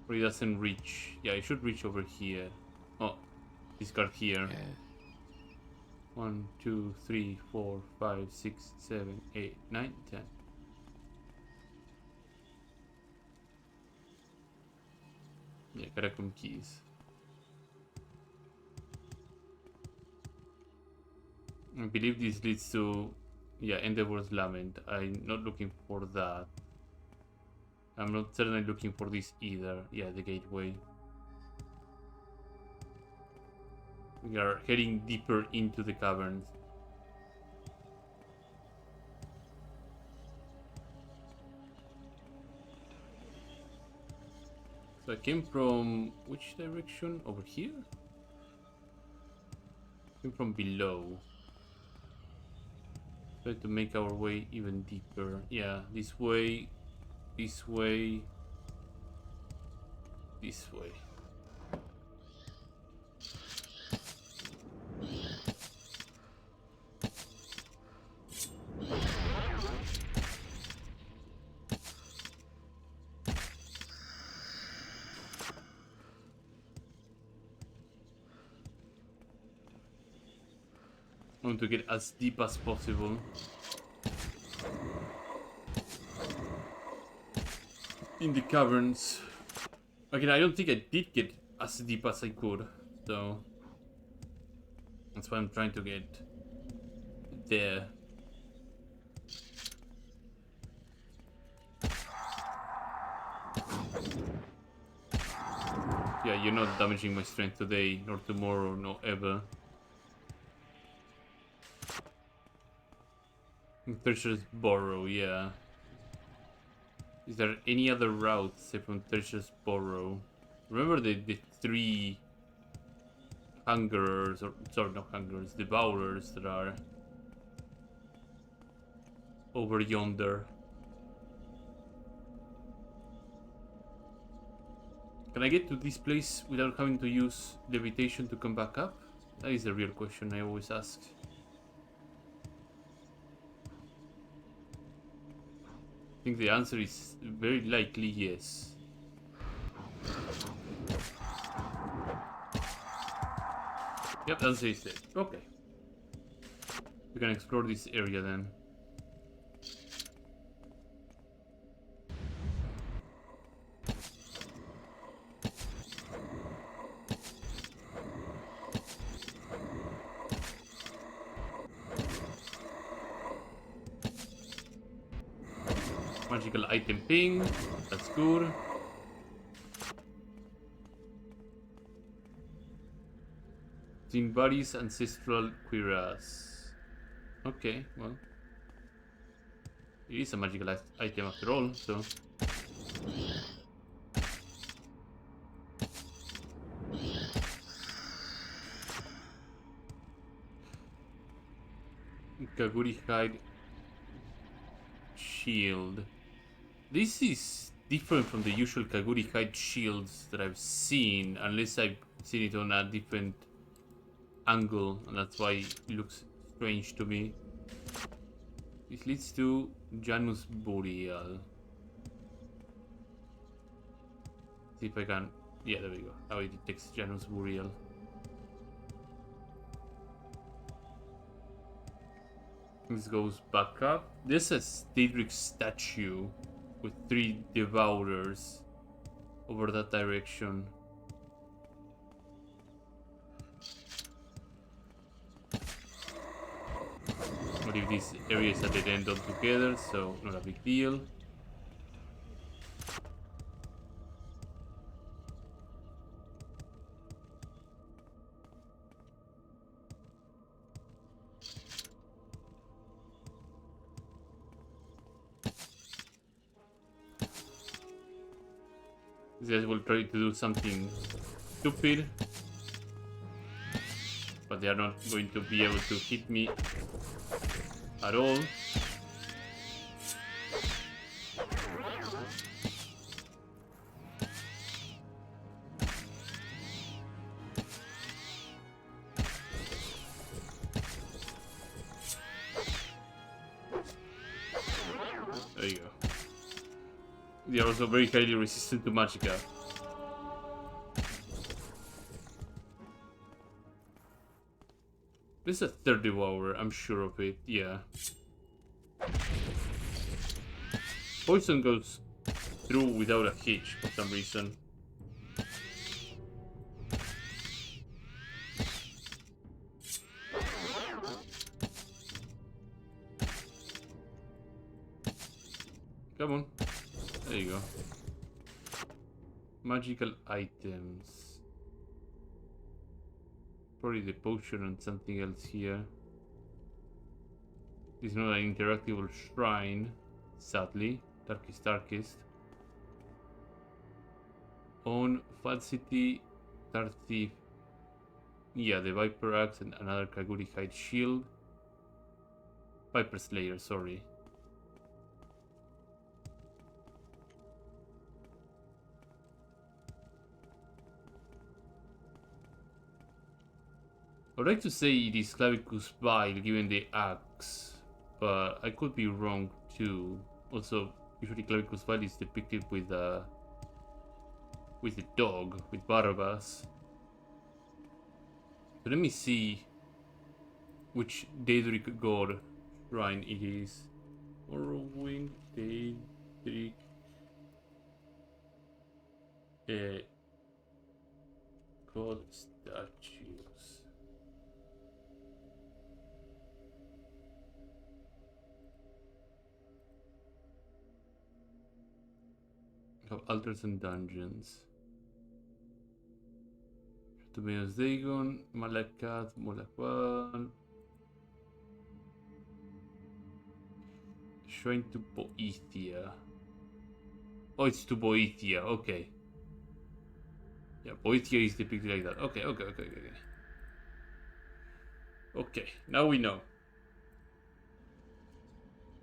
Or it doesn't reach. Yeah, it should reach over here. Oh, this card here. Yes. 1, 2, 3, 4, 5, 6, 7, 8, 9, 10. Yeah, catacomb keys. I believe this leads to, yeah, Endeavor's Lament. I'm not looking for that. I'm not certainly looking for this either. Yeah, the gateway. We are heading deeper into the caverns. So I came from which direction? Over here? Came from below. Try to make our way even deeper. Yeah, this way, this way, this way. I want to get as deep as possible. In the caverns. Again, I don't think I did get as deep as I could, so that's why I'm trying to get there. Yeah, you're not damaging my strength today, nor tomorrow, nor ever. Treasure's Burrow, yeah. Is there any other route except from Treasure's Burrow? Remember the three hungerers, or sorry, not hungerers, devourers that are over yonder. Can I get to this place without having to use levitation to come back up? That is the real question I always ask. think the answer is very likely yes. Yep, the answer is yes. Okay. We can explore this area then. Magical item ping, that's good. Zinbari's ancestral cuirass. Okay, well. It is a magical item after all, so. Kaguri hide shield. This is different from the usual Kaguri hide shields that I've seen, unless I've seen it on a different angle, and that's why it looks strange to me. This leads to Janus Boreal. See if I can. Yeah, there we go. How it detects Janus Boreal. This goes back up. There's a Daedric statue with 3 Devourers over that direction. But if this area is at the end altogether, so not a big deal. These guys will try to do something stupid, but they are not going to be able to hit me at all. There you go. They are also very highly resistant to magicka. This is a third devourer, I'm sure of it, yeah. Poison goes through without a hitch for some reason. Come on. There you go. Magical items. Probably the potion and something else here. This is not an interactable shrine, sadly. Darkest. On Falsity, Tarthief. Yeah, the Viper Axe and another Kaguri hide shield. Viper Slayer, sorry. I would like to say it is Clavicus Bile given the axe, but I could be wrong too. Also, usually Clavicus Bile is depicted with the dog, with Barabbas. So let me see which Daedric god shrine it is. Morrowind Daedric god statues. Of altars and dungeons. Tubinos Dagon, Malakat, Molakwan. Shrine to Boethia. Oh, it's to Boethia, okay. Yeah, Boethia is depicted like that. Okay. Okay, now we know.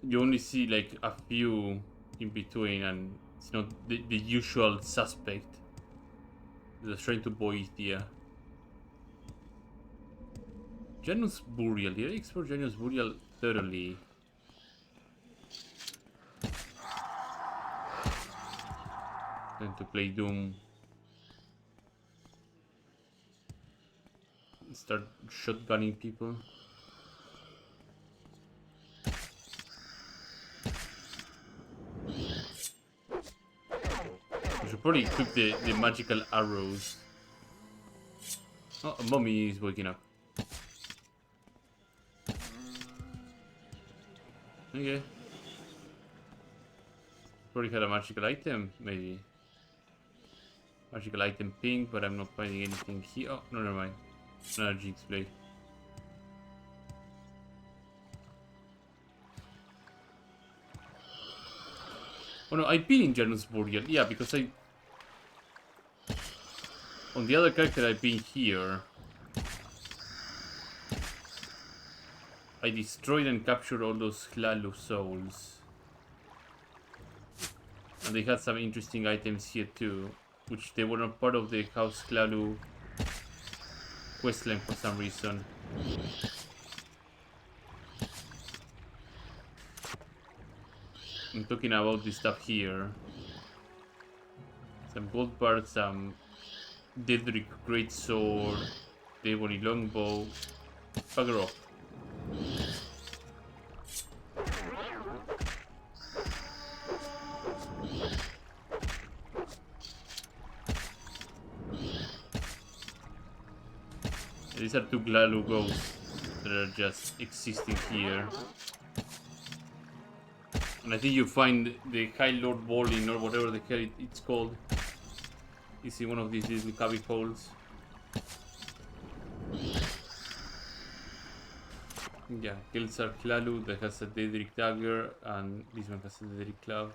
You only see like a few in between, and it's not the usual suspect. The shrine to Boethia. Janus Burial. Did I explore Janus Burial thoroughly? Trying to play Doom. Start shotgunning people. I should probably equip the magical arrows. Oh, a mummy is waking up. Okay. Probably had a magical item, maybe. Magical item pink, but I'm not finding anything here. Oh, no, never mind. Another Jinx blade. Oh no, I've been in Janus Boreal. Yeah, because on the other character I've been here. I destroyed and captured all those Hlalu souls. And they had some interesting items here too, which they were not part of the House Hlalu questline for some reason. I'm talking about this stuff here. Some gold parts, some Daedric greatsword, Devoni longbow. Bugger off. These are two Glalu ghosts that are just existing here. And I think you find the High Lord Bowling or whatever the hell it's called. Is in one of these little cubby holes. Yeah, Kelsar Hlalu that has a Daedric dagger, and this one has a Daedric club.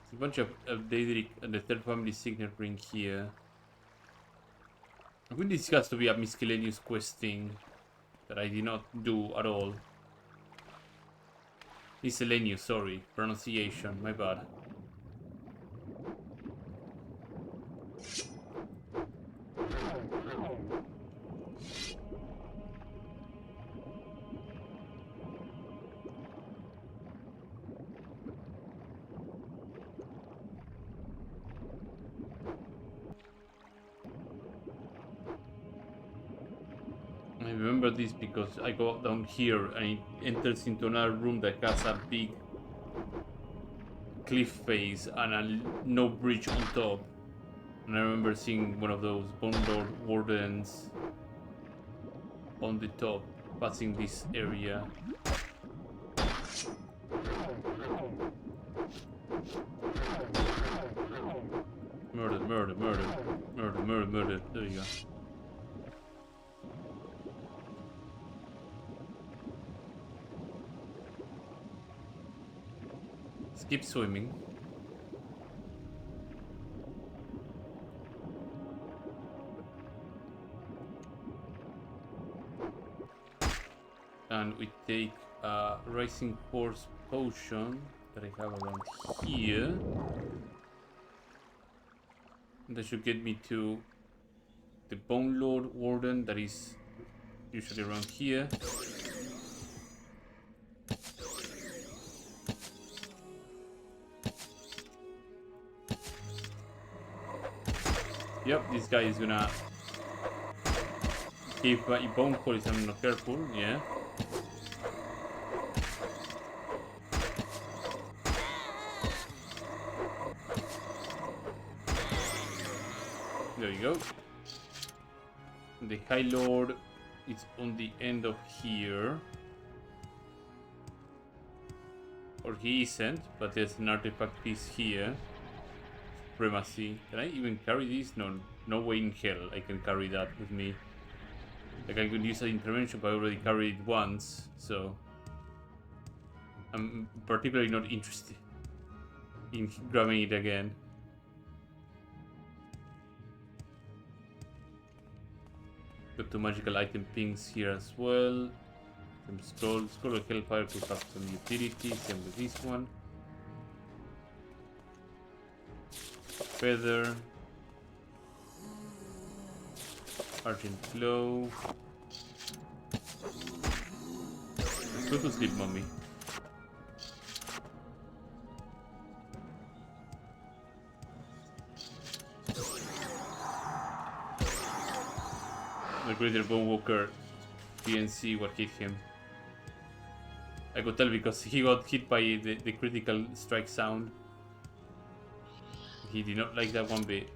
It's a bunch of Daedric and the third family signet ring here. I think this has to be a miscellaneous quest thing that I did not do at all. Miscellaneous, sorry. Pronunciation, my bad. I remember this because I go down here and it enters into another room that has a big cliff face and no bridge on top. And I remember seeing one of those Bone Lord Wardens on the top, passing this area. Murder, murder, murder, murder, murder, murder. There you go. Keep swimming. And we take a Rising Force potion that I have around here. And that should get me to the Bone Lord Warden that is usually around here. Yep, this guy is gonna give a bone call if I'm not careful, yeah. There you go. The High Lord is on the end of here. Or he isn't, but there's an artifact piece here. Supremacy. Can I even carry this? No, no way in hell I can carry that with me. Like I could use an intervention, but I already carried it once, so I'm particularly not interested in grabbing it again. Got two magical item pings here as well. Some scroll of hellfire to have some utility. Same with this one. Feather, Argent Glow. Let's go to sleep, mommy. Greater Bone Walker didn't see what hit him. I could tell because he got hit by the critical strike sound. He did not like that one bit.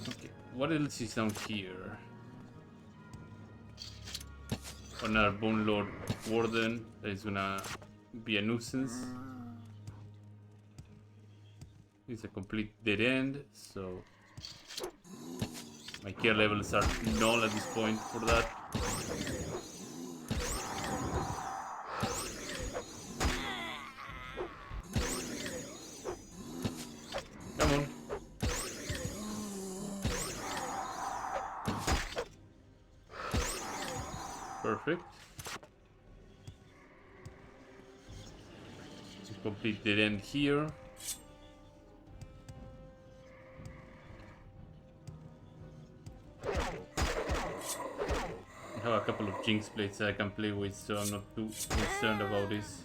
Okay, what else is down here? Another Bone Lord Warden that is gonna be a nuisance. It's a complete dead end, so my care levels are null at this point for that. Come on. Perfect. Complete dead end here. I have a couple of Jinx blades that I can play with, so I'm not too concerned about this.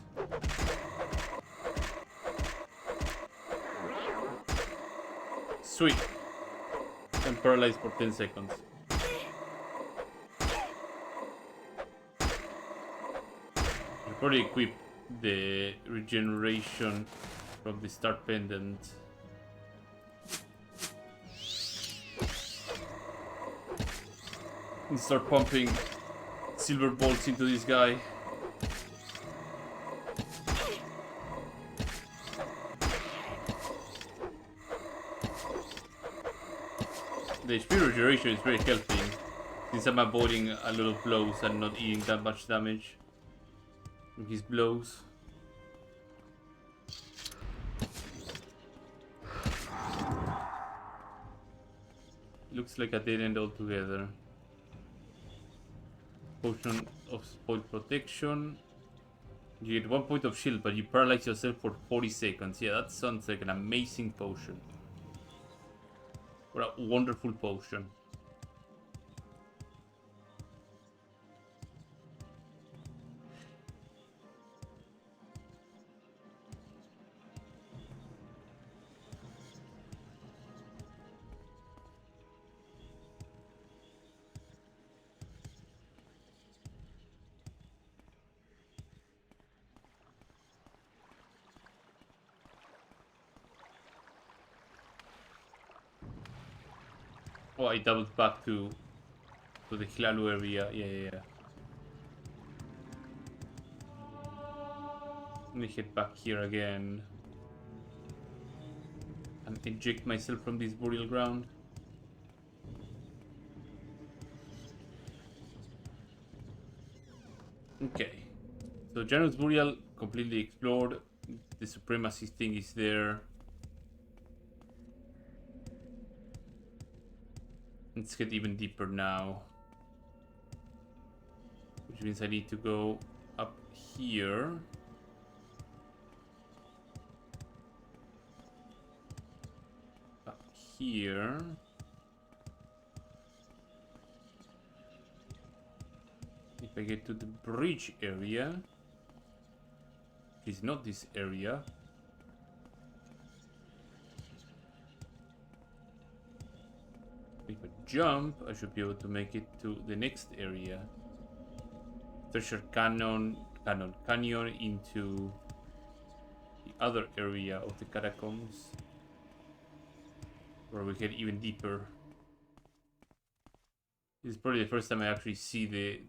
Sweet. I'm paralyzed for 10 seconds. I'll probably equip the regeneration from the start pendant. And start pumping silver bolts into this guy. The HP regeneration is very helping, since I'm avoiding a lot of blows and not eating that much damage from his blows. Looks like a dead end altogether. Potion of spoil protection. You get 1 point of shield, but you paralyze yourself for 40 seconds. Yeah, that sounds like an amazing potion. What a wonderful potion. Oh, I doubled back to the Hilalu area. Yeah. Let me head back here again and eject myself from this burial ground. Okay, so Janus Burial completely explored. The supremacy thing is there. Let's get even deeper now, which means I need to go up here. Up here. If I get to the bridge area, which is not this area. If I jump, I should be able to make it to the next area. Treasure canyon into the other area of the catacombs, where we get even deeper. This is probably the first time I actually see the...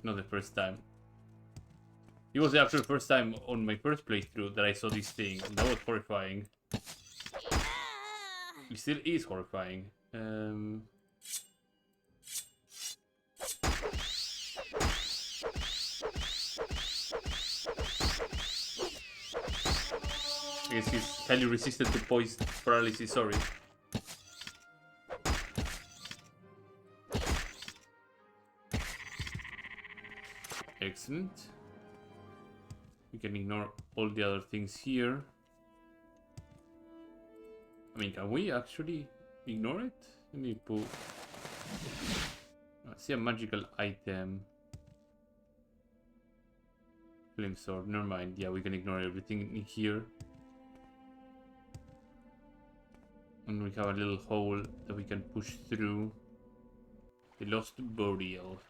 Not the first time. It was the actual first time on my first playthrough that I saw this thing, and that was horrifying. It still is horrifying. I guess he's highly resistant to poison paralysis, sorry. Excellent. We can ignore all the other things here. I mean, can we actually ignore it? Let me put... I see a magical item. Flame sword, never mind. Yeah, we can ignore everything in here. And we have a little hole that we can push through. The lost burial.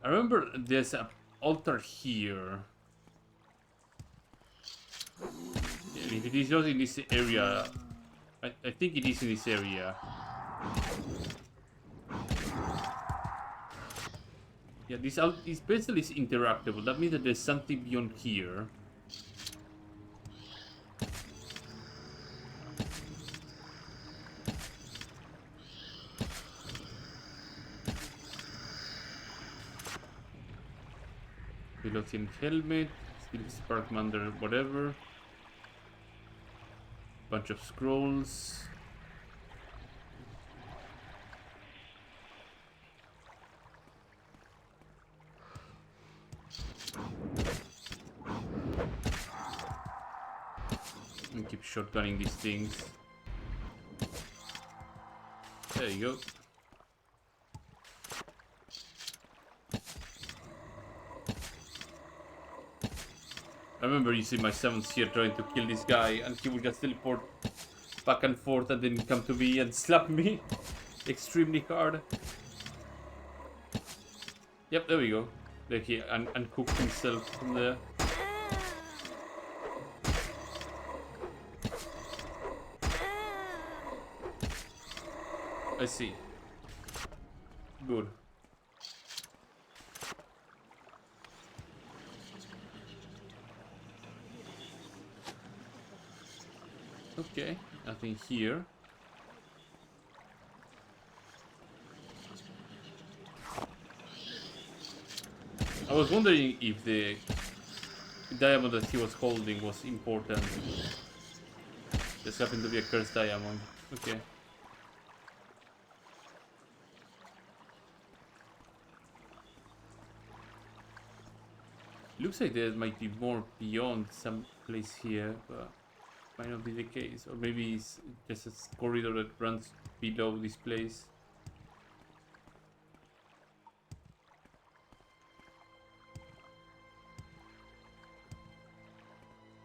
I remember there's an altar here. If it is not in this area, I think it is in this area. Yeah, this pedestal is interactable. That means that there's something beyond here. Velocian helmet, still Sparkmander, whatever. Bunch of scrolls. And keep shotgunning these things. There you go. I remember using my summons here trying to kill this guy, and he would just teleport back and forth and then come to me and slap me extremely hard. Yep, there we go. Like he uncooked himself from there. I see. Good. Okay, nothing here. I was wondering if the diamond that he was holding was important. This happened to be a cursed diamond. Okay. Looks like there might be more beyond some place here, but might not be the case. Or maybe it's just a corridor that runs below this place.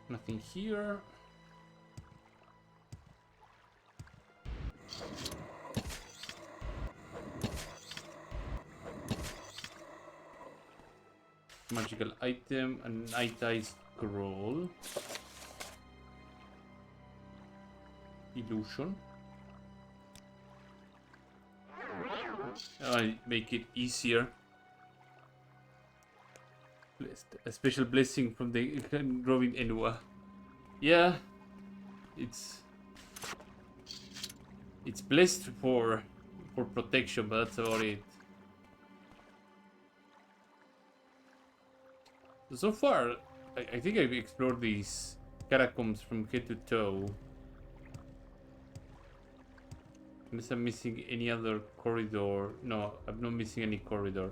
Nothing here. Magical item, an night eye scroll. Illusion. I make it easier. A special blessing from the growing Enua. Yeah, it's blessed for protection, but that's about it. So far, I think I've explored these catacombs from head to toe. Unless I'm missing any other corridor. No, I'm not missing any corridor.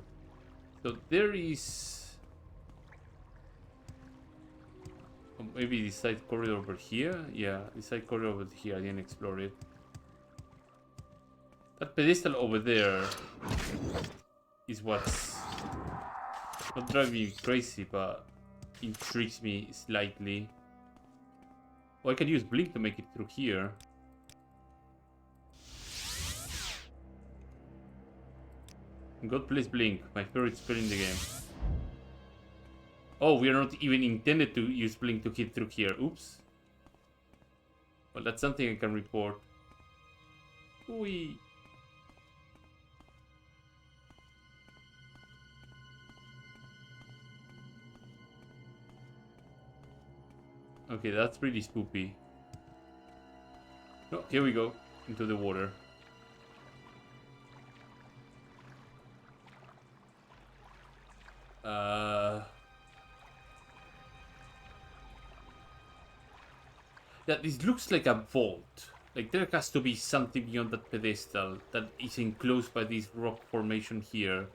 So there is... maybe the side corridor over here? Yeah, the side corridor over here. I didn't explore it. That pedestal over there is what's not driving me crazy, but intrigues me slightly. Oh, I can use Blink to make it through here. God bless Blink, my favorite spell in the game. Oh, we are not even intended to use Blink to hit through here. Oops. Well, that's something I can report. Whee. Okay, that's pretty spoopy. Oh, here we go. Into the water. Yeah, this looks like a vault. Like there has to be something beyond that pedestal that is enclosed by this rock formation here.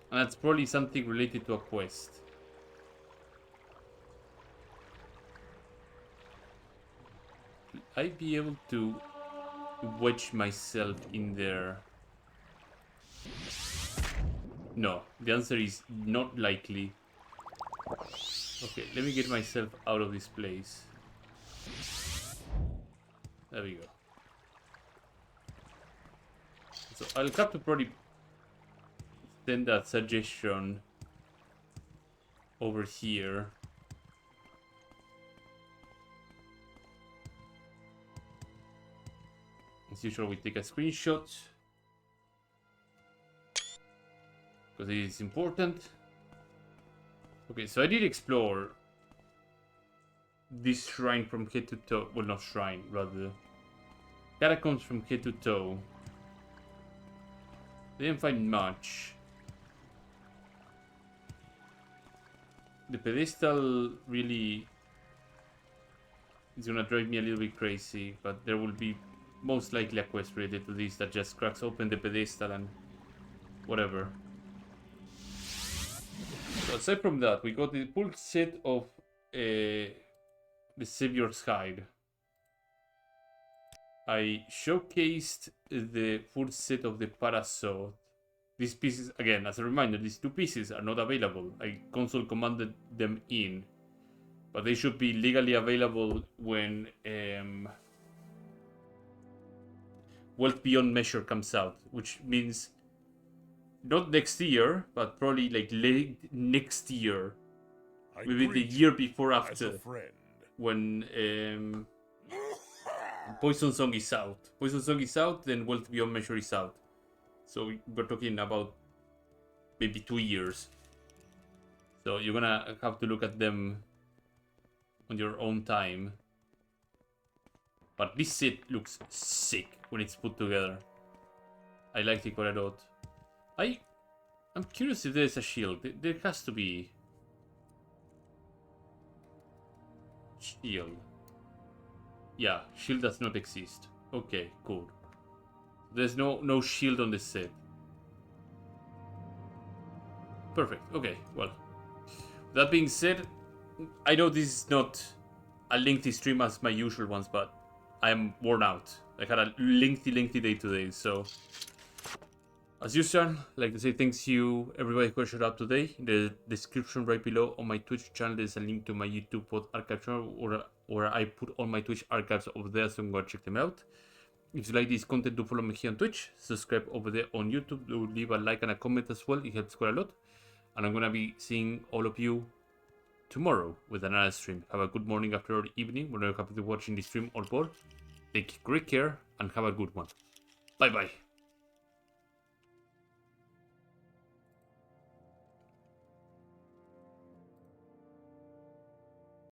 And that's probably something related to a quest. Will I be able to wedge myself in there? No, the answer is not likely. Okay, let me get myself out of this place. There we go. So I'll have to probably send that suggestion over here. As usual, we take a screenshot because it is important. Okay, so I did explore this shrine from head to toe. Well, not shrine, rather catacombs from head to toe. Didn't find much. The pedestal really is gonna drive me a little bit crazy, but there will be most likely a quest related to this that just cracks open the pedestal and whatever. So aside from that, we got the full set of the Saviour's hide. I showcased the full set of the Parasol. These pieces, again, as a reminder, these two pieces are not available. I console commanded them in, but they should be legally available when Wealth Beyond Measure comes out, which means not next year, but probably like late next year, I maybe the greet year before you as after, a friend. when Poison Song is out. Poison Song is out, then Wealth Beyond Measure is out. So we're talking about maybe 2 years. So you're gonna have to look at them on your own time. But this set looks sick when it's put together. I like it quite a lot. I'm curious if there's a shield. There has to be. Shield. Yeah, shield does not exist. Okay, cool. There's no shield on this set. Perfect. Okay, well. That being said, I know this is not a lengthy stream as my usual ones, but I am worn out. I had a lengthy day today, so as usual, I'd like to say thanks you everybody who showed up today. In the description right below on my Twitch channel, there's a link to my YouTube pod archive channel where I put all my Twitch archives over there, so go check them out. If you like this content, do follow me here on Twitch, subscribe over there on YouTube, do leave a like and a comment as well, it helps quite a lot. And I'm gonna be seeing all of you tomorrow with another stream. Have a good morning, afternoon, or evening, whenever you're happy to watching the stream or board. Take great care and have a good one. Bye bye.